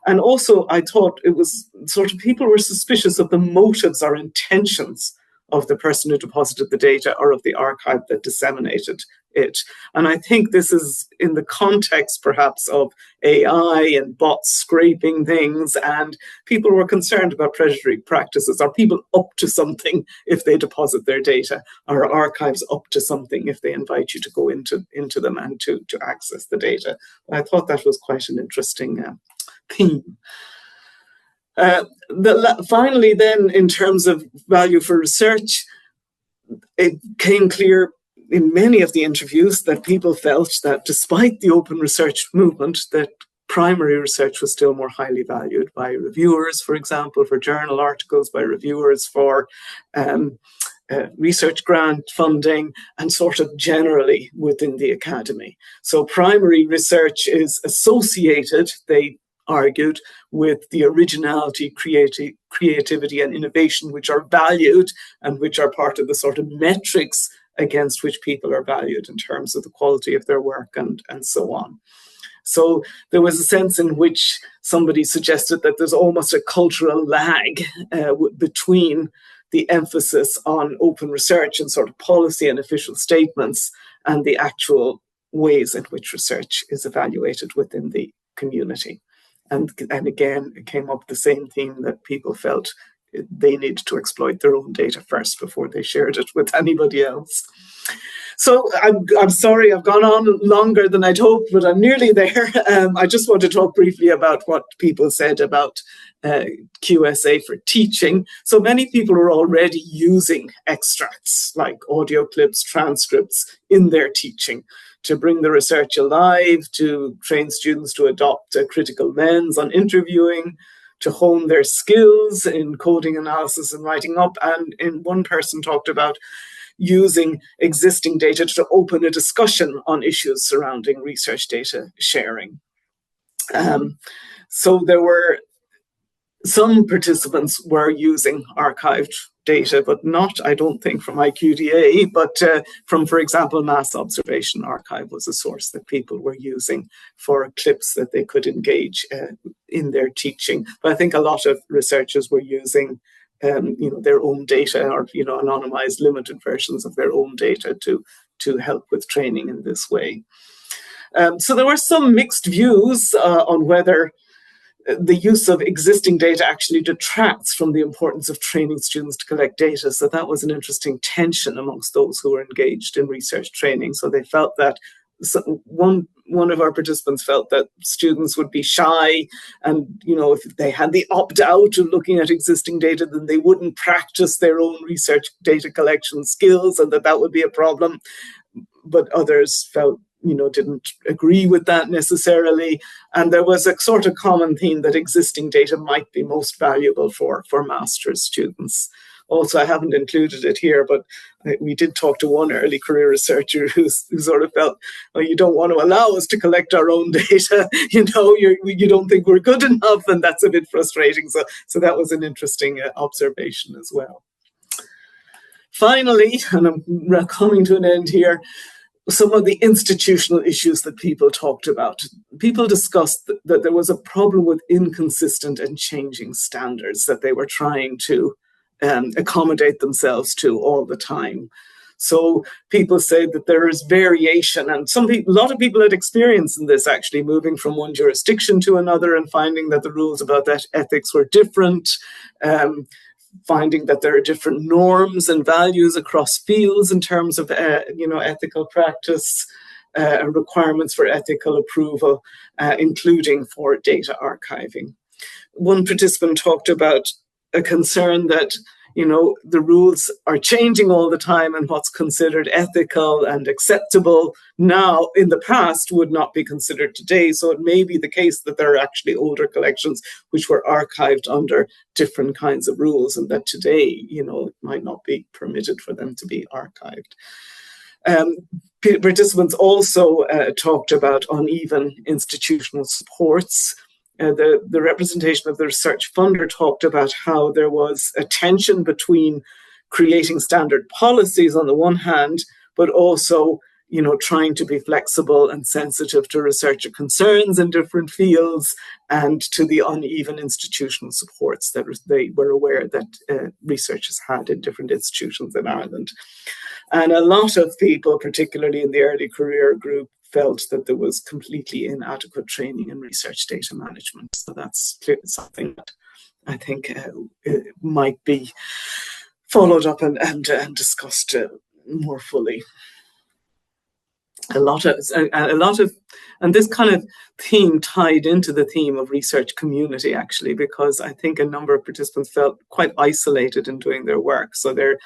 And also, I thought it was sort of, people were suspicious of the motives or intentions of the person who deposited the data or of the archive that disseminated it. And I think this is in the context perhaps of AI and bots scraping things, and people were concerned about predatory practices. Are people up to something if they deposit their data? Are archives up to something if they invite you to go into them and to access the data? I thought that was quite an interesting theme. Finally, then, in terms of value for research, it came clear in many of the interviews that people felt that despite the open research movement, that primary research was still more highly valued by reviewers, for example, for journal articles, by reviewers for research grant funding, and sort of generally within the academy. So primary research is associated, they argued, with the originality, creativity and innovation, which are valued and which are part of the sort of metrics against which people are valued in terms of the quality of their work and so on. So there was a sense in which somebody suggested that there's almost a cultural lag between the emphasis on open research and sort of policy and official statements and the actual ways in which research is evaluated within the community. And again, it came up the same theme that people felt they needed to exploit their own data first before they shared it with anybody else. So I'm sorry, I've gone on longer than I'd hoped, but I'm nearly there. I just want to talk briefly about what people said about QSA for teaching. So many people are already using extracts like audio clips, transcripts in their teaching to bring the research alive, to train students to adopt a critical lens on interviewing, to hone their skills in coding analysis and writing up. And one person talked about using existing data to open a discussion on issues surrounding research data sharing. So there were some participants were using archived data, but not, I don't think, from IQDA, but from, for example, Mass Observation Archive was a source that people were using for clips that they could engage in their teaching. But I think a lot of researchers were using their own data, or anonymized limited versions of their own data to help with training in this way. So there were some mixed views on whether the use of existing data actually detracts from the importance of training students to collect data. So that was an interesting tension amongst those who were engaged in research training. So they felt that one of our participants felt that students would be shy, and if they had the opt-out of looking at existing data, then they wouldn't practice their own research data collection skills, and that would be a problem. But others felt didn't agree with that necessarily. And there was a sort of common theme that existing data might be most valuable for master's students. also, I haven't included it here, but we did talk to one early career researcher who sort of felt, well, you don't want to allow us to collect our own data. You don't think we're good enough, and that's a bit frustrating. So that was an interesting observation as well. Finally, and I'm coming to an end here, some of the institutional issues that people talked about. People discussed that there was a problem with inconsistent and changing standards that they were trying to accommodate themselves to all the time. So people say that there is variation, and a lot of people had experience in this, actually moving from one jurisdiction to another and finding that the rules about that ethics were different, finding that there are different norms and values across fields in terms of ethical practice, requirements for ethical approval, including for data archiving. One participant talked about a concern that the rules are changing all the time, and what's considered ethical and acceptable now in the past would not be considered today. So it may be the case that there are actually older collections which were archived under different kinds of rules, and that today, it might not be permitted for them to be archived. Participants also talked about uneven institutional supports. The representation of the research funder talked about how there was a tension between creating standard policies on the one hand, but also, trying to be flexible and sensitive to researcher concerns in different fields and to the uneven institutional supports that they were aware that researchers had in different institutions in Ireland. And a lot of people, particularly in the early career group, felt that there was completely inadequate training in research data management. So that's something that I think might be followed up and discussed more fully. A lot of, and this kind of theme tied into the theme of research community, actually, because I think a number of participants felt quite isolated in doing their work. So they're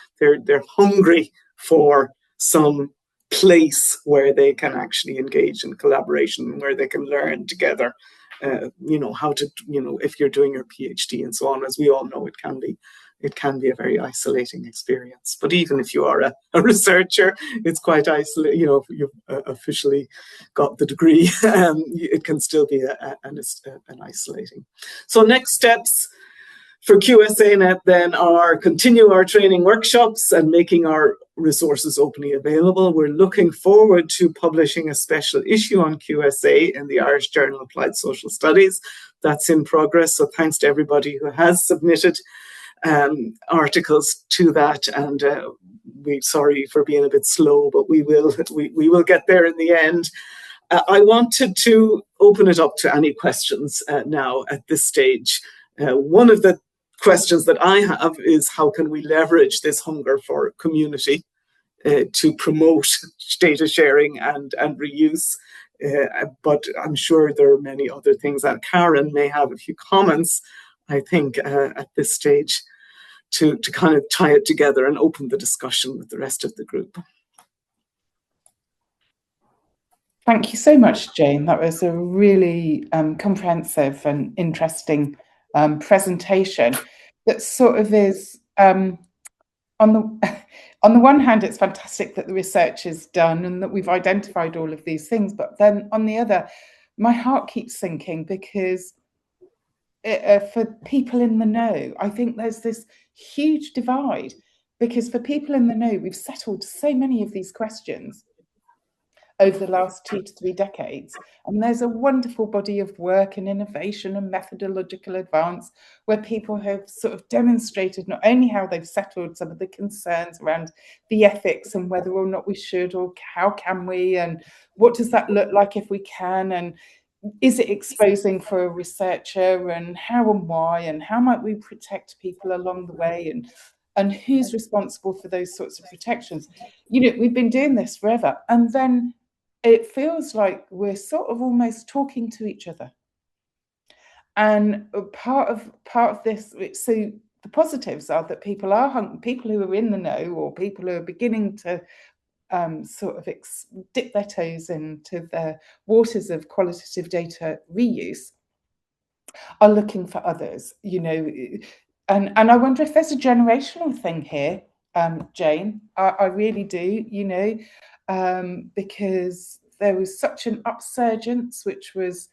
hungry for some place where they can actually engage in collaboration, where they can learn together, how to, if you're doing your PhD and so on. As we all know, it can be a very isolating experience. But even if you are a researcher, it's quite isolating. If you've officially got the degree, it can still be an isolating. So next steps for QSA Net then are continue our training workshops and making our resources openly available. We're looking forward to publishing a special issue on QSA in the Irish Journal of Applied Social Studies. That's in progress. So thanks to everybody who has submitted articles to that, and we're sorry for being a bit slow, but we will get there in the end. I wanted to open it up to any questions now at this stage. One of the questions that I have is, how can we leverage this hunger for community to promote data sharing and reuse? But I'm sure there are many other things, and Karen may have a few comments, I think, at this stage to kind of tie it together and open the discussion with the rest of the group. Thank you so much, Jane. That was a really comprehensive and interesting presentation that sort of is, on the one hand, it's fantastic that the research is done and that we've identified all of these things, but then on the other, my heart keeps sinking because for people in the know, I think there's this huge divide, because for people in the know, we've settled so many of these questions over the last 2 to 3 decades. And there's a wonderful body of work and innovation and methodological advance where people have sort of demonstrated not only how they've settled some of the concerns around the ethics and whether or not we should, or how can we, and what does that look like if we can, and is it exposing for a researcher, and how and why, and how might we protect people along the way, and who's responsible for those sorts of protections. We've been doing this forever, and then it feels like we're sort of almost talking to each other. And part of this, so the positives are that people who are in the know, or people who are beginning to sort of dip their toes into the waters of qualitative data reuse, are looking for others. And I wonder if there's a generational thing here, Jane. I really do, you know, because there was such an upsurgence which was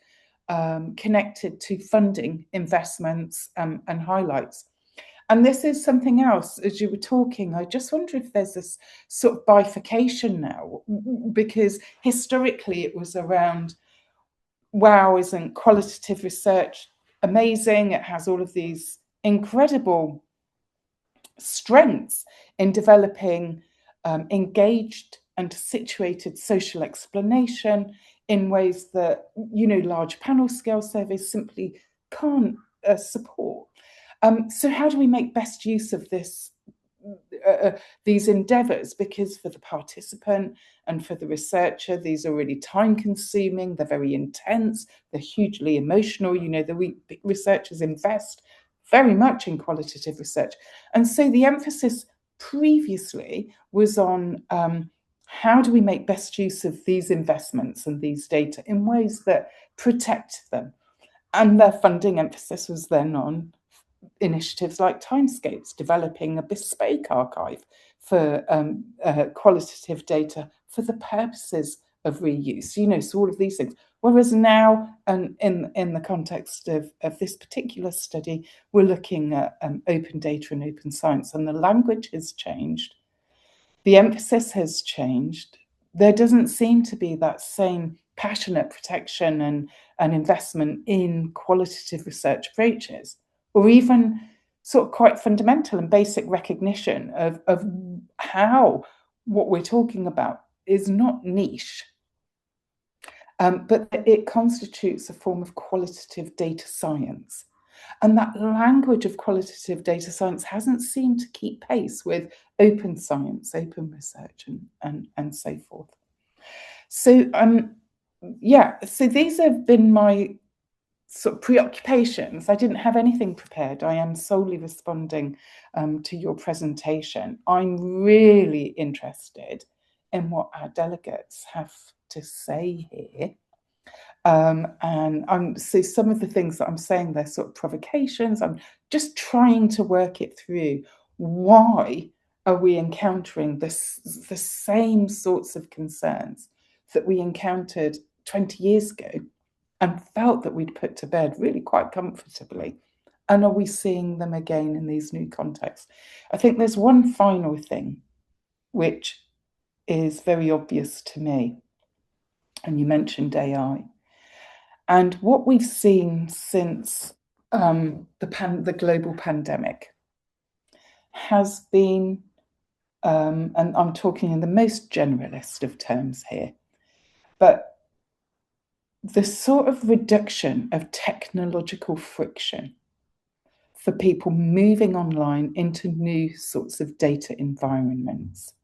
connected to funding investments and highlights. And this is something else, as you were talking, I just wonder if there's this sort of bifurcation now, because historically it was around, wow, isn't qualitative research amazing? It has all of these incredible strengths in developing engaged and situated social explanation in ways that, you know, large panel scale surveys simply can't support. So how do we make best use of these endeavours? Because for the participant and for the researcher, these are really time consuming, they're very intense, they're hugely emotional. You know, the researchers invest very much in qualitative research. And so the emphasis previously was on how do we make best use of these investments and these data in ways that protect them? And their funding emphasis was then on initiatives like Timescapes, developing a bespoke archive for qualitative data for the purposes of reuse, you know, so all of these things. Whereas now, and in the context of this particular study, we're looking at open data and open science, and the language has changed. The emphasis has changed. There doesn't seem to be that same passionate protection and investment in qualitative research approaches, or even sort of quite fundamental and basic recognition of how what we're talking about is not niche, but it constitutes a form of qualitative data science. And that language of qualitative data science hasn't seemed to keep pace with open science, open research, and so forth. So, yeah, so these have been my sort of preoccupations. I didn't have anything prepared. I am solely responding to your presentation. I'm really interested in what our delegates have to say here. And so some of the things that I'm saying, they're sort of provocations. I'm just trying to work it through. Why are we encountering the same sorts of concerns that we encountered 20 years ago and felt that we'd put to bed really quite comfortably? And are we seeing them again in these new contexts? I think there's one final thing which is very obvious to me, and you mentioned AI. And what we've seen since the global pandemic has been, and I'm talking in the most generalist of terms here, but the sort of reduction of technological friction for people moving online into new sorts of data environments.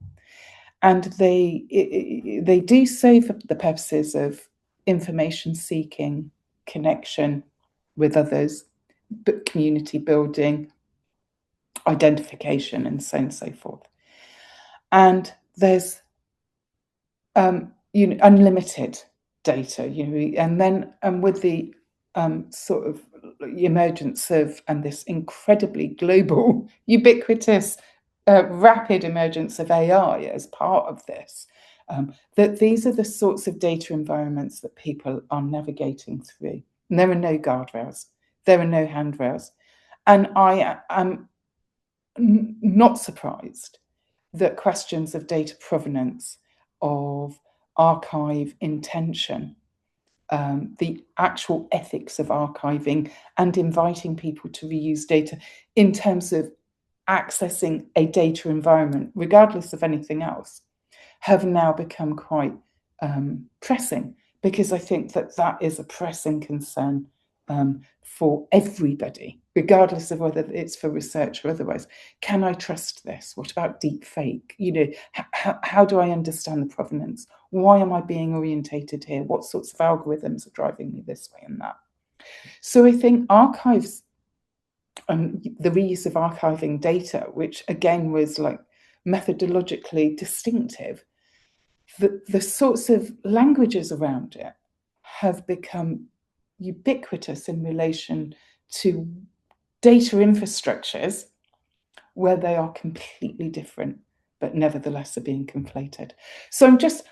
And they do so for the purposes of information seeking, connection with others, but community building, identification, and so on and so forth. And there's unlimited data, and then with the sort of emergence of and this incredibly global, ubiquitous, rapid emergence of AI as part of this, that these are the sorts of data environments that people are navigating through. And there are no guardrails, there are no handrails. And I am not surprised that questions of data provenance, of archive intention, the actual ethics of archiving and inviting people to reuse data in terms of accessing a data environment, regardless of anything else, have now become quite pressing, because I think that is a pressing concern for everybody, regardless of whether it's for research or otherwise. Can I trust this? What about deep fake? How do I understand the provenance? Why am I being orientated here? What sorts of algorithms are driving me this way and that? So I think archives and the reuse of archiving data, which again was like methodologically distinctive, the sorts of languages around it have become ubiquitous in relation to data infrastructures where they are completely different, but nevertheless are being conflated. So I'm just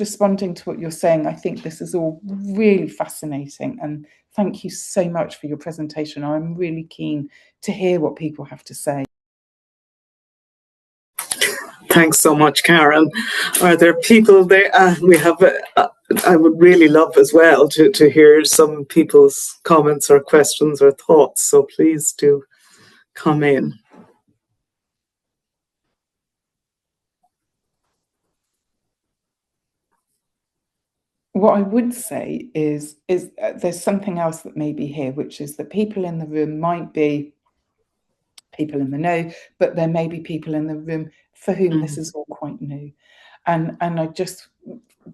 responding to what you're saying. I think this is all really fascinating, and thank you so much for your presentation. I'm really keen to hear what people have to say. Thanks so much, Karen. Are there people there? We have. I would really love as well to hear some people's comments or questions or thoughts. So please do come in. What I would say is there's something else that may be here, which is that people in the room might be people in the know, but there may be people in the room for whom this is all quite new. And I just,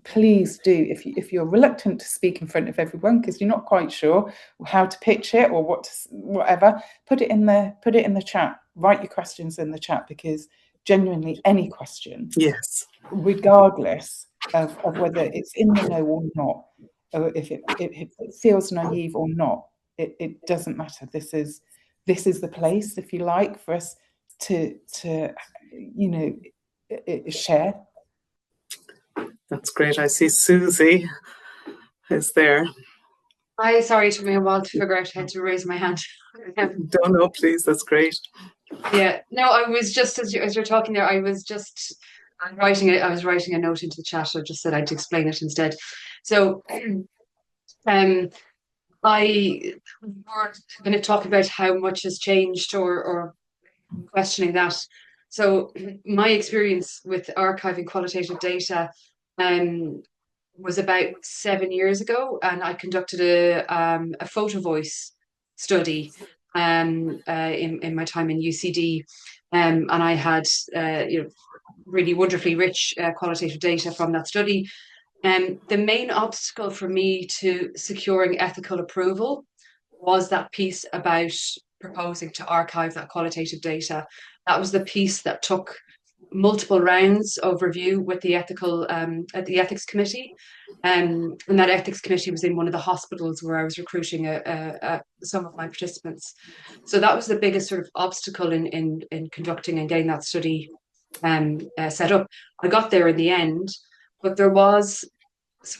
please do, if you're reluctant to speak in front of everyone because you're not quite sure how to pitch it or whatever, put it in the chat. Write your questions in the chat, because genuinely any question, yes, regardless of whether it's in the know or not, or if it feels naive or not, it doesn't matter. This is the place, if you like, for us to share. That's great. I see Susie is there. Hi, sorry, it took me a while to figure out how to raise my hand. Don't know, please. That's great. Yeah, no, I was just as you're talking there, I was writing a note into the chat. I just said I'd explain it instead. So, I we're going to talk about how much has changed or questioning that. So, my experience with archiving qualitative data, was about 7 years ago, and I conducted a photo voice study in my time in UCD, and I had really wonderfully rich qualitative data from that study. The main obstacle for me to securing ethical approval was that piece about proposing to archive that qualitative data. That was the piece that took multiple rounds of review with the ethics committee, and that ethics committee was in one of the hospitals where I was recruiting some of my participants. So that was the biggest sort of obstacle in conducting and getting that study set up. I got there in the end, but there was,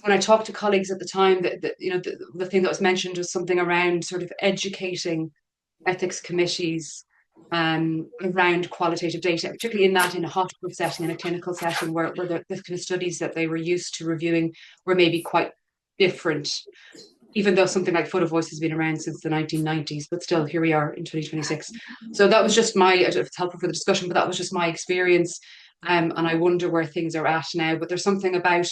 when I talked to colleagues at the time, that the thing that was mentioned was something around sort of educating ethics committees around qualitative data, particularly in a hospital setting, in a clinical setting, where the kind of studies that they were used to reviewing were maybe quite different, even though something like photo voice has been around since the 1990s, but still here we are in 2026. So that was just it's helpful for the discussion, but that was just my experience, and I wonder where things are at now. But there's something about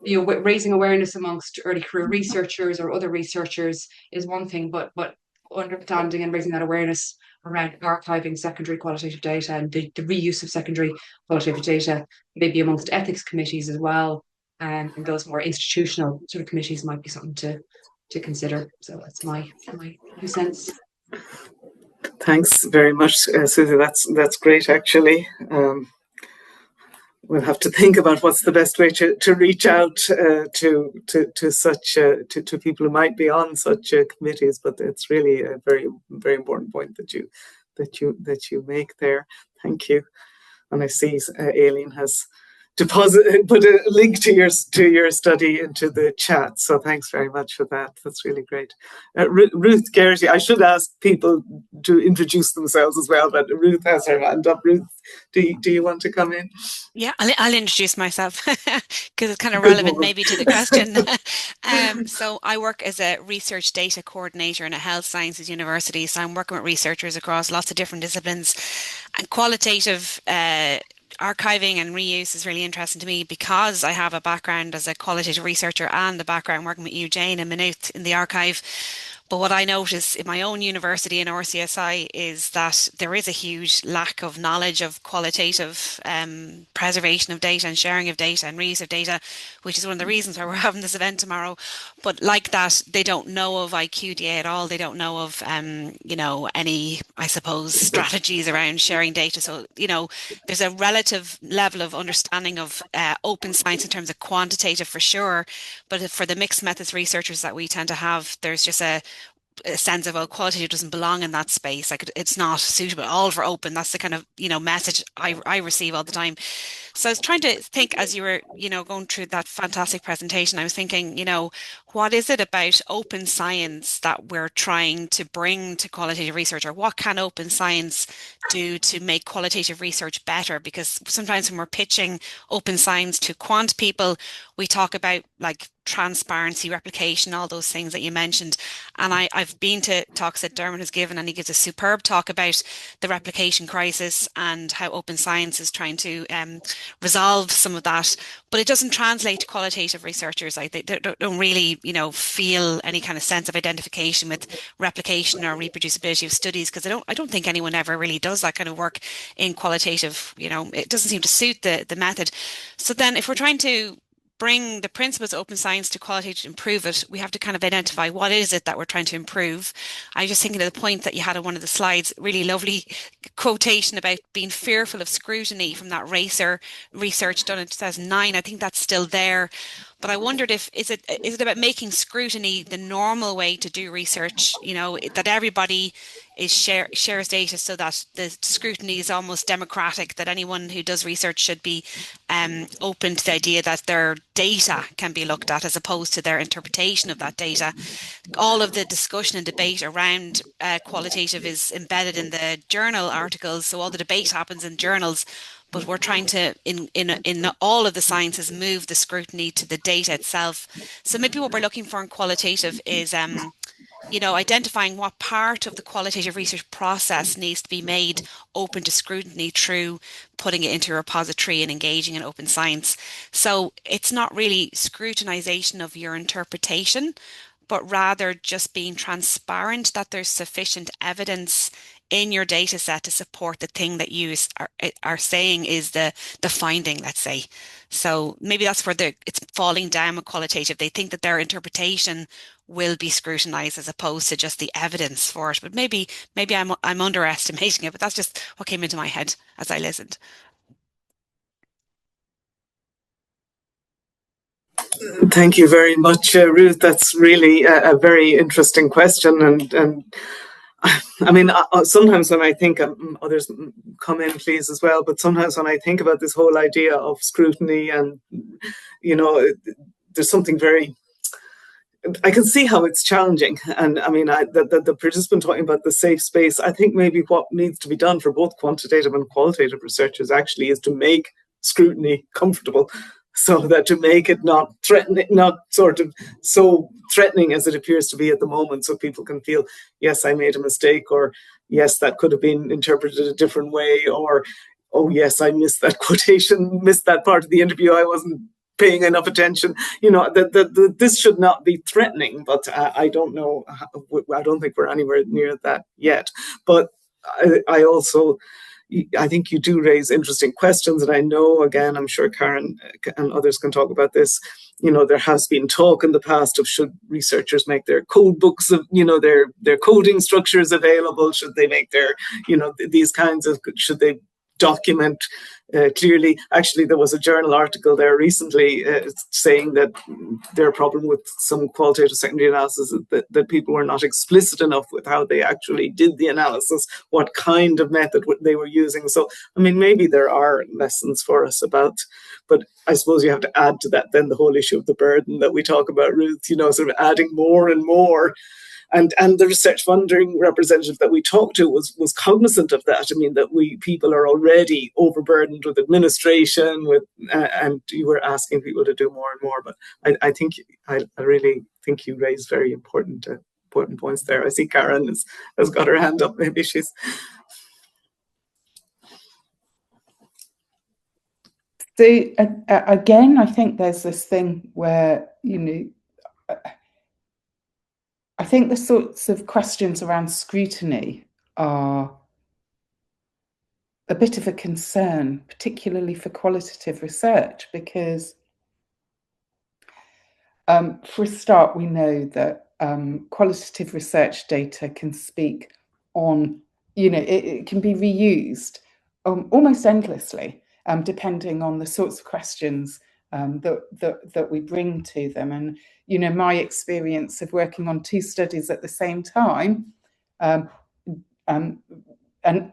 raising awareness amongst early career researchers or other researchers is one thing, but understanding and raising that awareness around archiving secondary qualitative data and the reuse of secondary qualitative data, maybe amongst ethics committees as well, and those more institutional sort of committees might be something to consider. So that's my 2 cents. Thanks very much, Susie. That's great, actually. We'll have to think about what's the best way to reach out to such to people who might be on such committees. But it's really a very, very important point that you make there. Thank you. And I see Aileen has put a link to your study into the chat. So thanks very much for that. That's really great. Ruth Geraghty, I should ask people to introduce themselves as well, but Ruth has her hand up. Ruth, do you want to come in? Yeah, I'll introduce myself because it's kind of relevant maybe to the question. So I work as a research data coordinator in a health sciences university. So I'm working with researchers across lots of different disciplines, and qualitative archiving and reuse is really interesting to me because I have a background as a qualitative researcher and a background working with you, Jane, and Maynooth in the archive. But what I notice in my own university in RCSI is that there is a huge lack of knowledge of qualitative preservation of data and sharing of data and reuse of data, which is one of the reasons why we're having this event tomorrow. But like that, they don't know of IQDA at all. They don't know of, any, I suppose, strategies around sharing data. So, there's a relative level of understanding of open science in terms of quantitative for sure. But for the mixed methods researchers that we tend to have, there's just a sense of, well, qualitative doesn't belong in that space. Like it's not suitable at all for open. That's the kind of, message I receive all the time. So I was trying to think as you were, going through that fantastic presentation, I was thinking, what is it about open science that we're trying to bring to qualitative research, or what can open science do to make qualitative research better? Because sometimes when we're pitching open science to quant people, we talk about like transparency, replication, all those things that you mentioned. And I've been to talks that Dermot has given, and he gives a superb talk about the replication crisis and how open science is trying to resolve some of that. But it doesn't translate to qualitative researchers. Like they don't really, feel any kind of sense of identification with replication or reproducibility of studies, because I don't think anyone ever really does that kind of work in qualitative. It doesn't seem to suit the method. So then if we're trying to bring the principles of open science to qualitative to improve it, we have to kind of identify what is it that we're trying to improve. I was just thinking of the point that you had on one of the slides, really lovely quotation about being fearful of scrutiny from that RACcER research done in 2009. I think that's still there. But I wondered is it about making scrutiny the normal way to do research, that everybody shares data so that the scrutiny is almost democratic, that anyone who does research should be open to the idea that their data can be looked at as opposed to their interpretation of that data. All of the discussion and debate around qualitative is embedded in the journal articles, so all the debate happens in journals. But we're trying to, in all of the sciences, move the scrutiny to the data itself. So maybe what we're looking for in qualitative is, identifying what part of the qualitative research process needs to be made open to scrutiny through putting it into a repository and engaging in open science. So it's not really scrutinization of your interpretation, but rather just being transparent that there's sufficient evidence in your data set to support the thing that you are saying is the finding, let's say. So maybe that's where it's falling down with qualitative. They think that their interpretation will be scrutinized as opposed to just the evidence for it. But maybe I'm underestimating it, but that's just what came into my head as I listened. Thank you very much, Ruth. That's really a very interesting question. And I mean, sometimes when I think, others come in, please, as well, but sometimes when I think about this whole idea of scrutiny and, there's something very, I can see how it's challenging. And I mean, the participant talking about the safe space, I think maybe what needs to be done for both quantitative and qualitative researchers actually is to make scrutiny comfortable, so that to make it not threatening, not sort of so threatening as it appears to be at the moment, so people can feel, yes, I made a mistake, or yes, that could have been interpreted a different way, or, oh yes, I missed that quotation, missed that part of the interview, I wasn't paying enough attention. This should not be threatening, but I don't know. I don't think we're anywhere near that yet. But I think you do raise interesting questions, and I know, again, I'm sure Karen and others can talk about this. There has been talk in the past of, should researchers make their code books of, their coding structures available? Should they make their, these kinds of, should they document clearly? Actually, there was a journal article there recently saying that their problem with some qualitative secondary analysis is that people were not explicit enough with how they actually did the analysis, what kind of method they were using. So, I mean, maybe there are lessons for us about, but I suppose you have to add to that then the whole issue of the burden that we talk about, Ruth, sort of adding more and more. And the research funding representative that we talked to was cognizant of that. I mean, that people are already overburdened with administration, and you were asking people to do more and more. But I really think you raised very important points there. I see Karen has got her hand up. Maybe she's. So again, I think there's this thing where, I think the sorts of questions around scrutiny are a bit of a concern, particularly for qualitative research, because for a start, we know that qualitative research data can speak on, it can be reused almost endlessly, depending on the sorts of questions that we bring to them. And, you know, my experience of working on 2 studies at the same time, and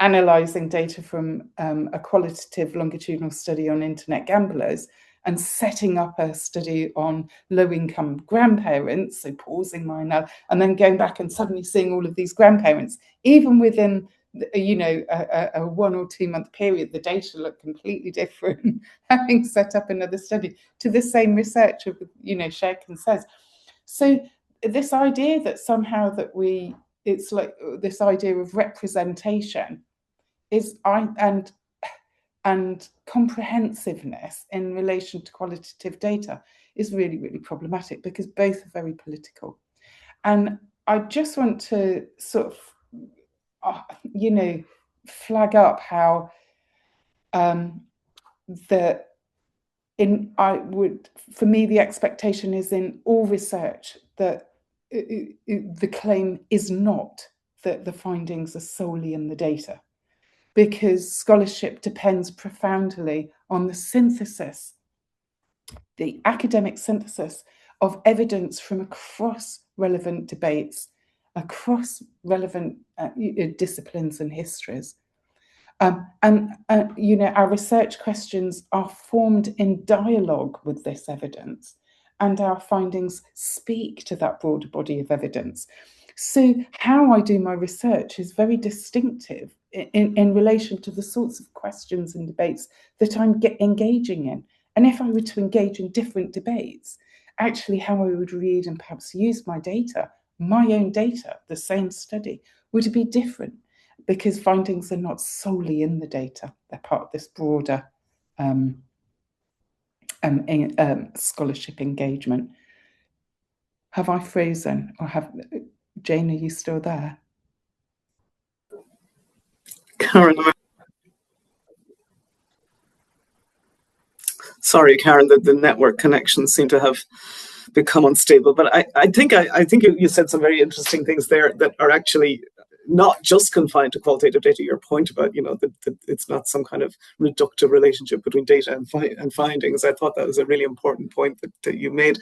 analysing data from a qualitative longitudinal study on internet gamblers and setting up a study on low-income grandparents, so pausing mine now, and then going back and suddenly seeing all of these grandparents, even within, you know, a 1 or 2 month period, the data look completely different, having set up another study to the same researcher, you know, shared concerns. So this idea that somehow that it's like this idea of representation is and comprehensiveness in relation to qualitative data is really, really problematic, because both are very political. And I just want to sort of, you know, flag up how for me, the expectation is in all research that the claim is not that the findings are solely in the data, because scholarship depends profoundly on the synthesis, the academic synthesis of evidence from across relevant debates, across relevant disciplines and histories. You know, our research questions are formed in dialogue with this evidence, and our findings speak to that broader body of evidence. So how I do my research is very distinctive in relation to the sorts of questions and debates that I'm engaging in. And if I were to engage in different debates, actually how I would read and perhaps use my data, my own data, the same study, would be different, because findings are not solely in the data. They're part of this broader scholarship engagement. Have I frozen, or Jane, are you still there? Karen, sorry, Karen, the network connections seem to have become unstable. But I think you said some very interesting things there that are actually not just confined to qualitative data. Your point about, you know, that it's not some kind of reductive relationship between data and findings. I thought that was a really important point that you made.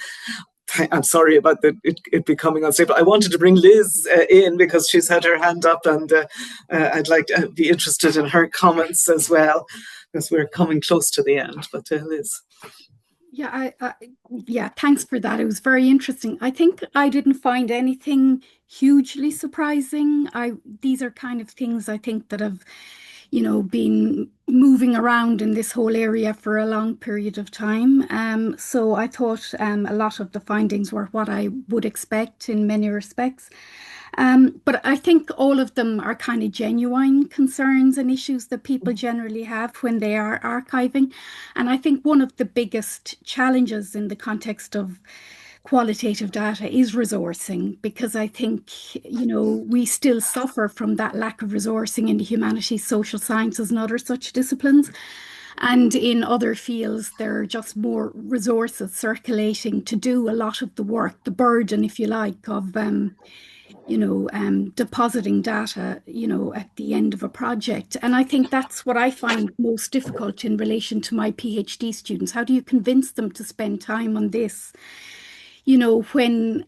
I'm sorry about it becoming unstable. I wanted to bring Liz in because she's had her hand up, and I'd like to be interested in her comments as well, because we're coming close to the end. But Liz. Yeah, yeah, thanks for that. It was very interesting. I think I didn't find anything hugely surprising. These are kind of things I think that have, you know, been moving around in this whole area for a long period of time. So I thought a lot of the findings were what I would expect in many respects. But I think all of them are kind of genuine concerns and issues that people generally have when they are archiving. And I think one of the biggest challenges in the context of qualitative data is resourcing, because I think, you know, we still suffer from that lack of resourcing in the humanities, social sciences, and other such disciplines. And in other fields, there are just more resources circulating to do a lot of the work, the burden, if you like, of depositing data, you know, at the end of a project. And I think that's what I find most difficult in relation to my PhD students. How do you convince them to spend time on this, you know, when,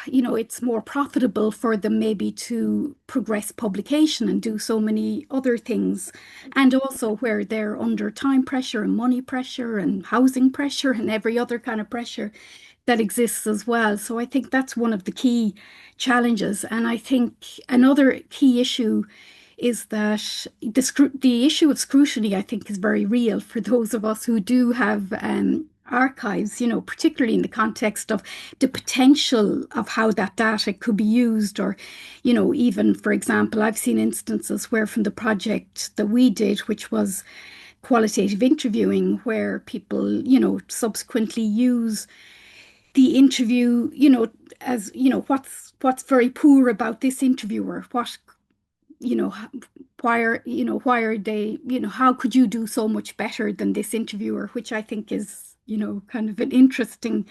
you know, it's more profitable for them maybe to progress publication and do so many other things, and also where they're under time pressure and money pressure and housing pressure and every other kind of pressure that exists as well. So I think that's one of the key challenges. And I think another key issue is that the issue of scrutiny, I think, is very real for those of us who do have archives, you know, particularly in the context of the potential of how that data could be used. Or, you know, even, for example, I've seen instances where from the project that we did, which was qualitative interviewing, where people, you know, subsequently use the interview, you know, as, you know, what's very poor about this interviewer, what, you know, why are they, you know, how could you do so much better than this interviewer, which I think is, you know, kind of an interesting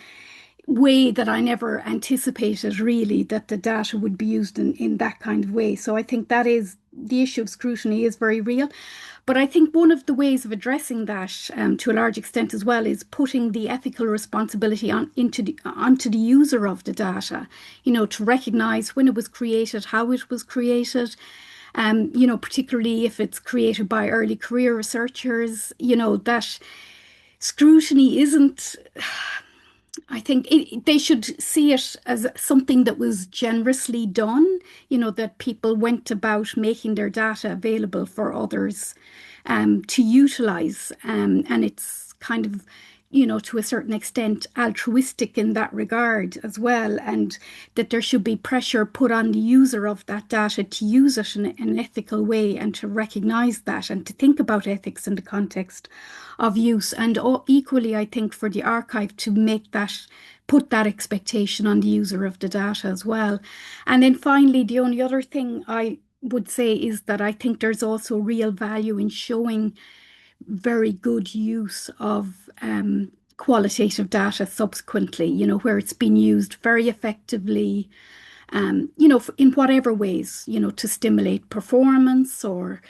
way that I never anticipated really that the data would be used in that kind of way. So I think that is the issue of scrutiny is very real. But I think one of the ways of addressing that to a large extent as well is putting the ethical responsibility onto the user of the data, to recognize when it was created, how it was created, particularly if it's created by early career researchers, that scrutiny isn't... I think they should see it as something that was generously done, that people went about making their data available for others to utilize. And it's kind of, to a certain extent, altruistic in that regard as well. And that there should be pressure put on the user of that data to use it in an ethical way and to recognize that and to think about ethics in the context of use. And equally, I think, for the archive to put that expectation on the user of the data as well. And then finally, the only other thing I would say is that I think there's also real value in showing very good use of qualitative data subsequently, where it's been used very effectively, in whatever ways, to stimulate performance or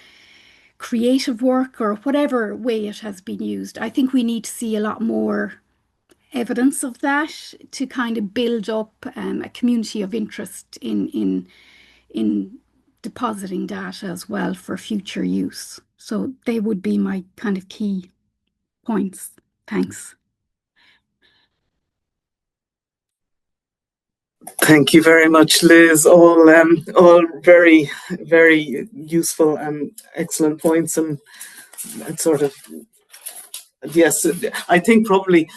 creative work or whatever way it has been used. I think we need to see a lot more evidence of that to kind of build up a community of interest in depositing data as well for future use. So they would be my kind of key points. Thanks. Thank you very much, Liz. All very, very useful and excellent points, and sort of, yes, I think probably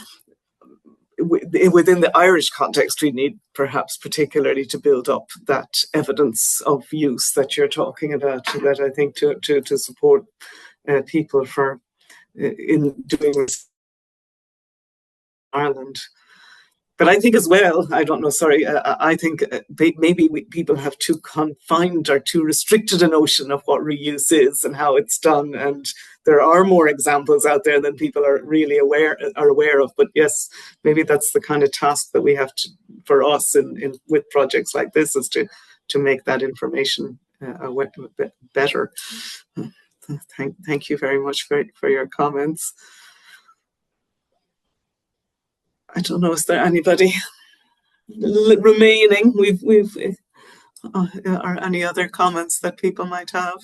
within the Irish context, we need perhaps particularly to build up that evidence of use that you're talking about, that I think to support people in doing this in Ireland. But I think as well, I don't know, sorry, I think maybe people have too confined or too restricted a notion of what reuse is and how it's done. And there are more examples out there than people are really aware of. But yes, maybe that's the kind of task that we have for us with projects like this, is to make that information better. Thank you very much for your comments. I don't know, is there anybody remaining? Or any other comments that people might have?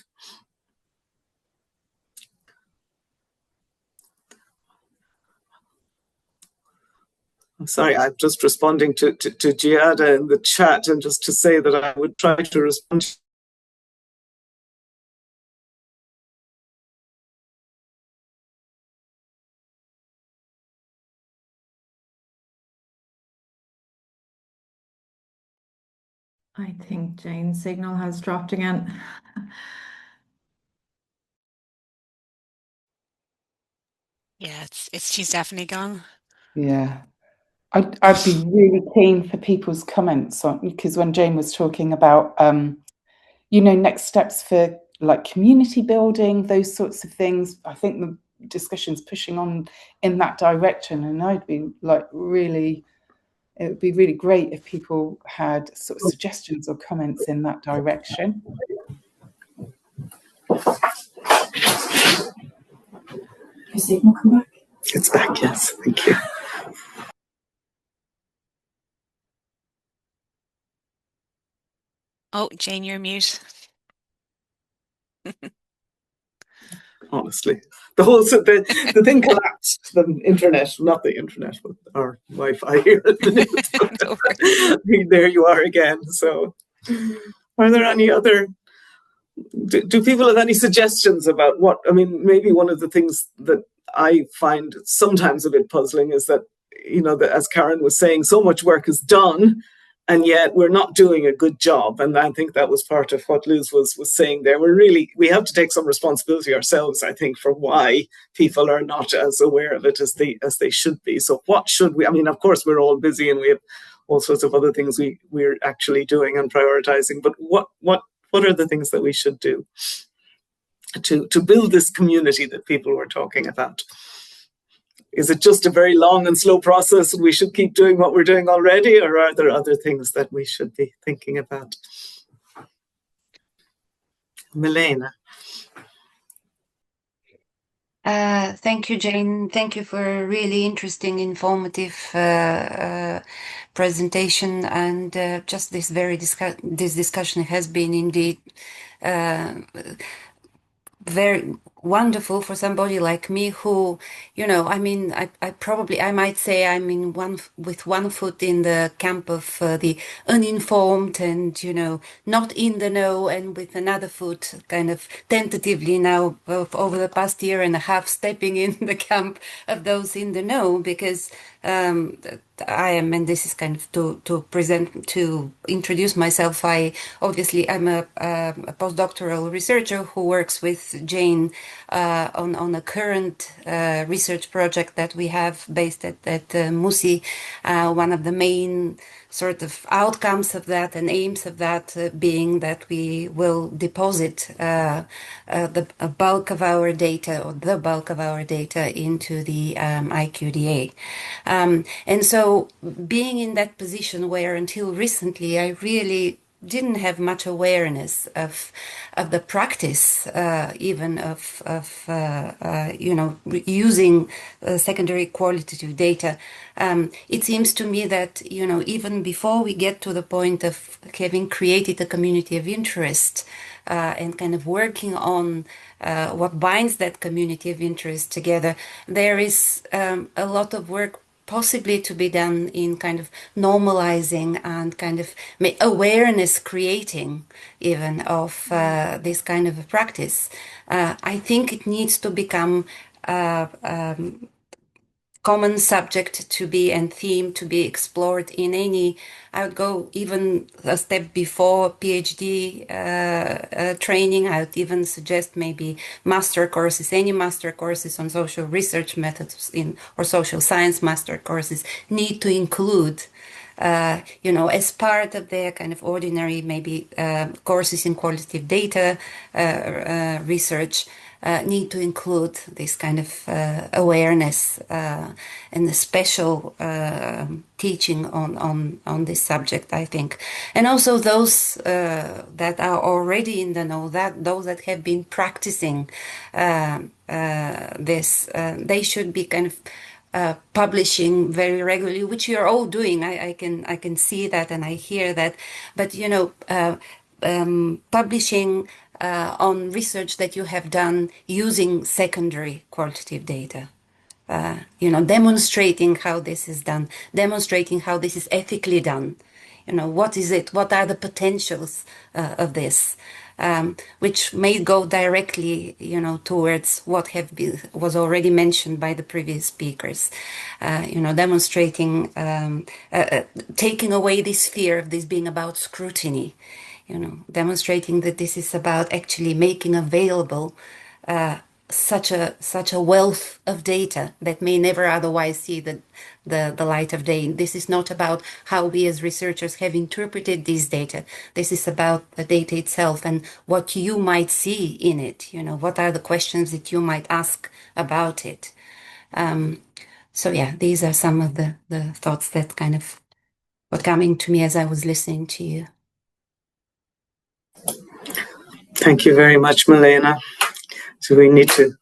I'm sorry, I'm just responding to Giada in the chat, and just to say that I would try to respond. I think Jane's signal has dropped again. Yeah, she's definitely gone. Yeah, I'd be really keen for people's comments on, because when Jane was talking about next steps for like community building, those sorts of things, I think the discussion's pushing on in that direction, and I'd be like it would be really great if people had sort of suggestions or comments in that direction. Your signal come back? It's back, yes, thank you. Oh, Jane, you're mute. Honestly, the thing collapsed. The internet, not the internet, but our Wi-Fi here. There you are again. So, are there any other? Do people have any suggestions about what? I mean, maybe one of the things that I find sometimes a bit puzzling is that, that, as Karen was saying, so much work is done, and yet we're not doing a good job. And I think that was part of what Liz was saying there. We have to take some responsibility ourselves, I think, for why people are not as aware of it as they should be. So what should we? I mean, of course, we're all busy and we have all sorts of other things we're actually doing and prioritizing. But what are the things that we should do to build this community that people were talking about? Is it just a very long and slow process and we should keep doing what we're doing already, or are there other things that we should be thinking about? Milena. Thank you, Jane. Thank you for a really interesting, informative presentation, and just this this discussion has been indeed very wonderful for somebody like me who, you know, I mean, I might say I'm in with one foot in the camp of the uninformed and, you know, not in the know, and with another foot kind of tentatively now over the past year and a half stepping in the camp of those in the know, because I am, and this is kind of to introduce myself. I'm a postdoctoral researcher who works with Jane on a current research project that we have based at MUSI. One of the main sort of outcomes of that and aims of that being that we will deposit the bulk of our data, or the bulk of our data, into the IQDA. And so being in that position where until recently I really didn't have much awareness of the practice, even of you know, using secondary qualitative data. It seems to me that, you know, even before we get to the point of having created a community of interest and kind of working on what binds that community of interest together, there is a lot of work possibly to be done in kind of normalizing and kind of awareness creating even of this kind of a practice. I think it needs to become common subject to be and theme to be explored in any, I would go even a step before PhD training. I would even suggest maybe master courses, any master courses on social research methods or social science master courses need to include you know, as part of their kind of ordinary maybe courses in qualitative data research, need to include this kind of awareness and the special teaching on this subject, I think. And also those that are already in the know, that those that have been practicing this, they should be kind of publishing very regularly, which you're all doing. I can see that and I hear that. But, you know, publishing on research that you have done using secondary qualitative data. You know, demonstrating how this is done, demonstrating how this is ethically done. You know, what is it? What are the potentials of this? Which may go directly, you know, towards what was already mentioned by the previous speakers. You know, demonstrating, taking away this fear of this being about scrutiny. You know, demonstrating that this is about actually making available such a wealth of data that may never otherwise see the light of day. This is not about how we as researchers have interpreted these data. This is about the data itself and what you might see in it. You know, what are the questions that you might ask about it. So yeah, these are some of the thoughts that kind of were coming to me as I was listening to you. Thank you very much, Milena. So we need to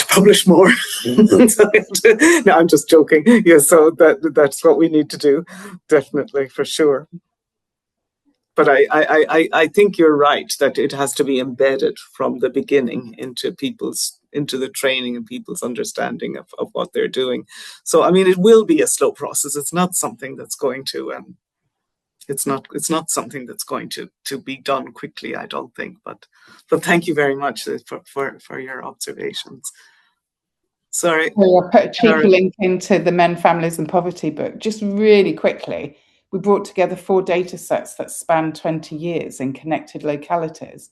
publish more. No, I'm just joking. Yeah, so that's what we need to do, definitely, for sure. But I think you're right that it has to be embedded from the beginning into the training and people's understanding of what they're doing. So I mean, it will be a slow process. It's not something that's going to it's not something that's going to be done quickly, I don't think. But thank you very much for your observations. Sorry. So I'll put a cheeky link into the Men, Families and Poverty book. Just really quickly, we brought together 4 data sets that span 20 years in connected localities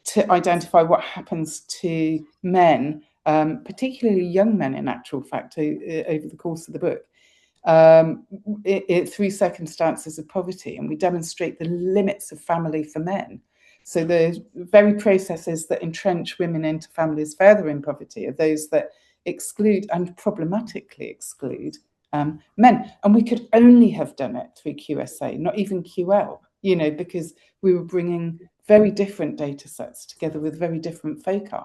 to identify what happens to men, particularly young men in actual fact, over the course of the book, through circumstances of poverty. And we demonstrate the limits of family for men. So the very processes that entrench women into families further in poverty are those that exclude and problematically exclude men. And we could only have done it through QSA, not even QL, you know, because we were bringing very different data sets together with very different foci.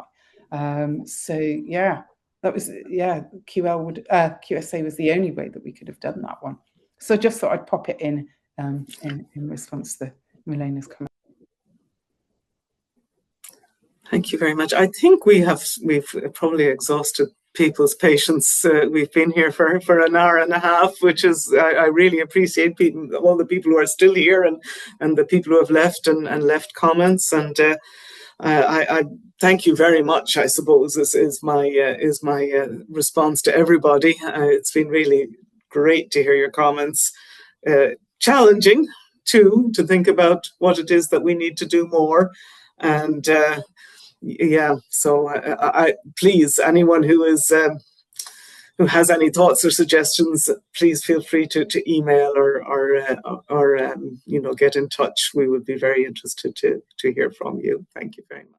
So yeah, that was, QSA was the only way that we could have done that one. So just thought I'd pop it in response to Milena's comment. Thank you very much. I think we've probably exhausted people's patience. We've been here for an hour and a half, which is, I really appreciate all the people who are still here and the people who have left and left comments. And I thank you very much, I suppose, is my response to everybody. It's been really great to hear your comments. Challenging too, to think about what it is that we need to do more. And yeah, so please, anyone who has any thoughts or suggestions, please feel free to email or get in touch. We would be very interested to hear from you. Thank you very much.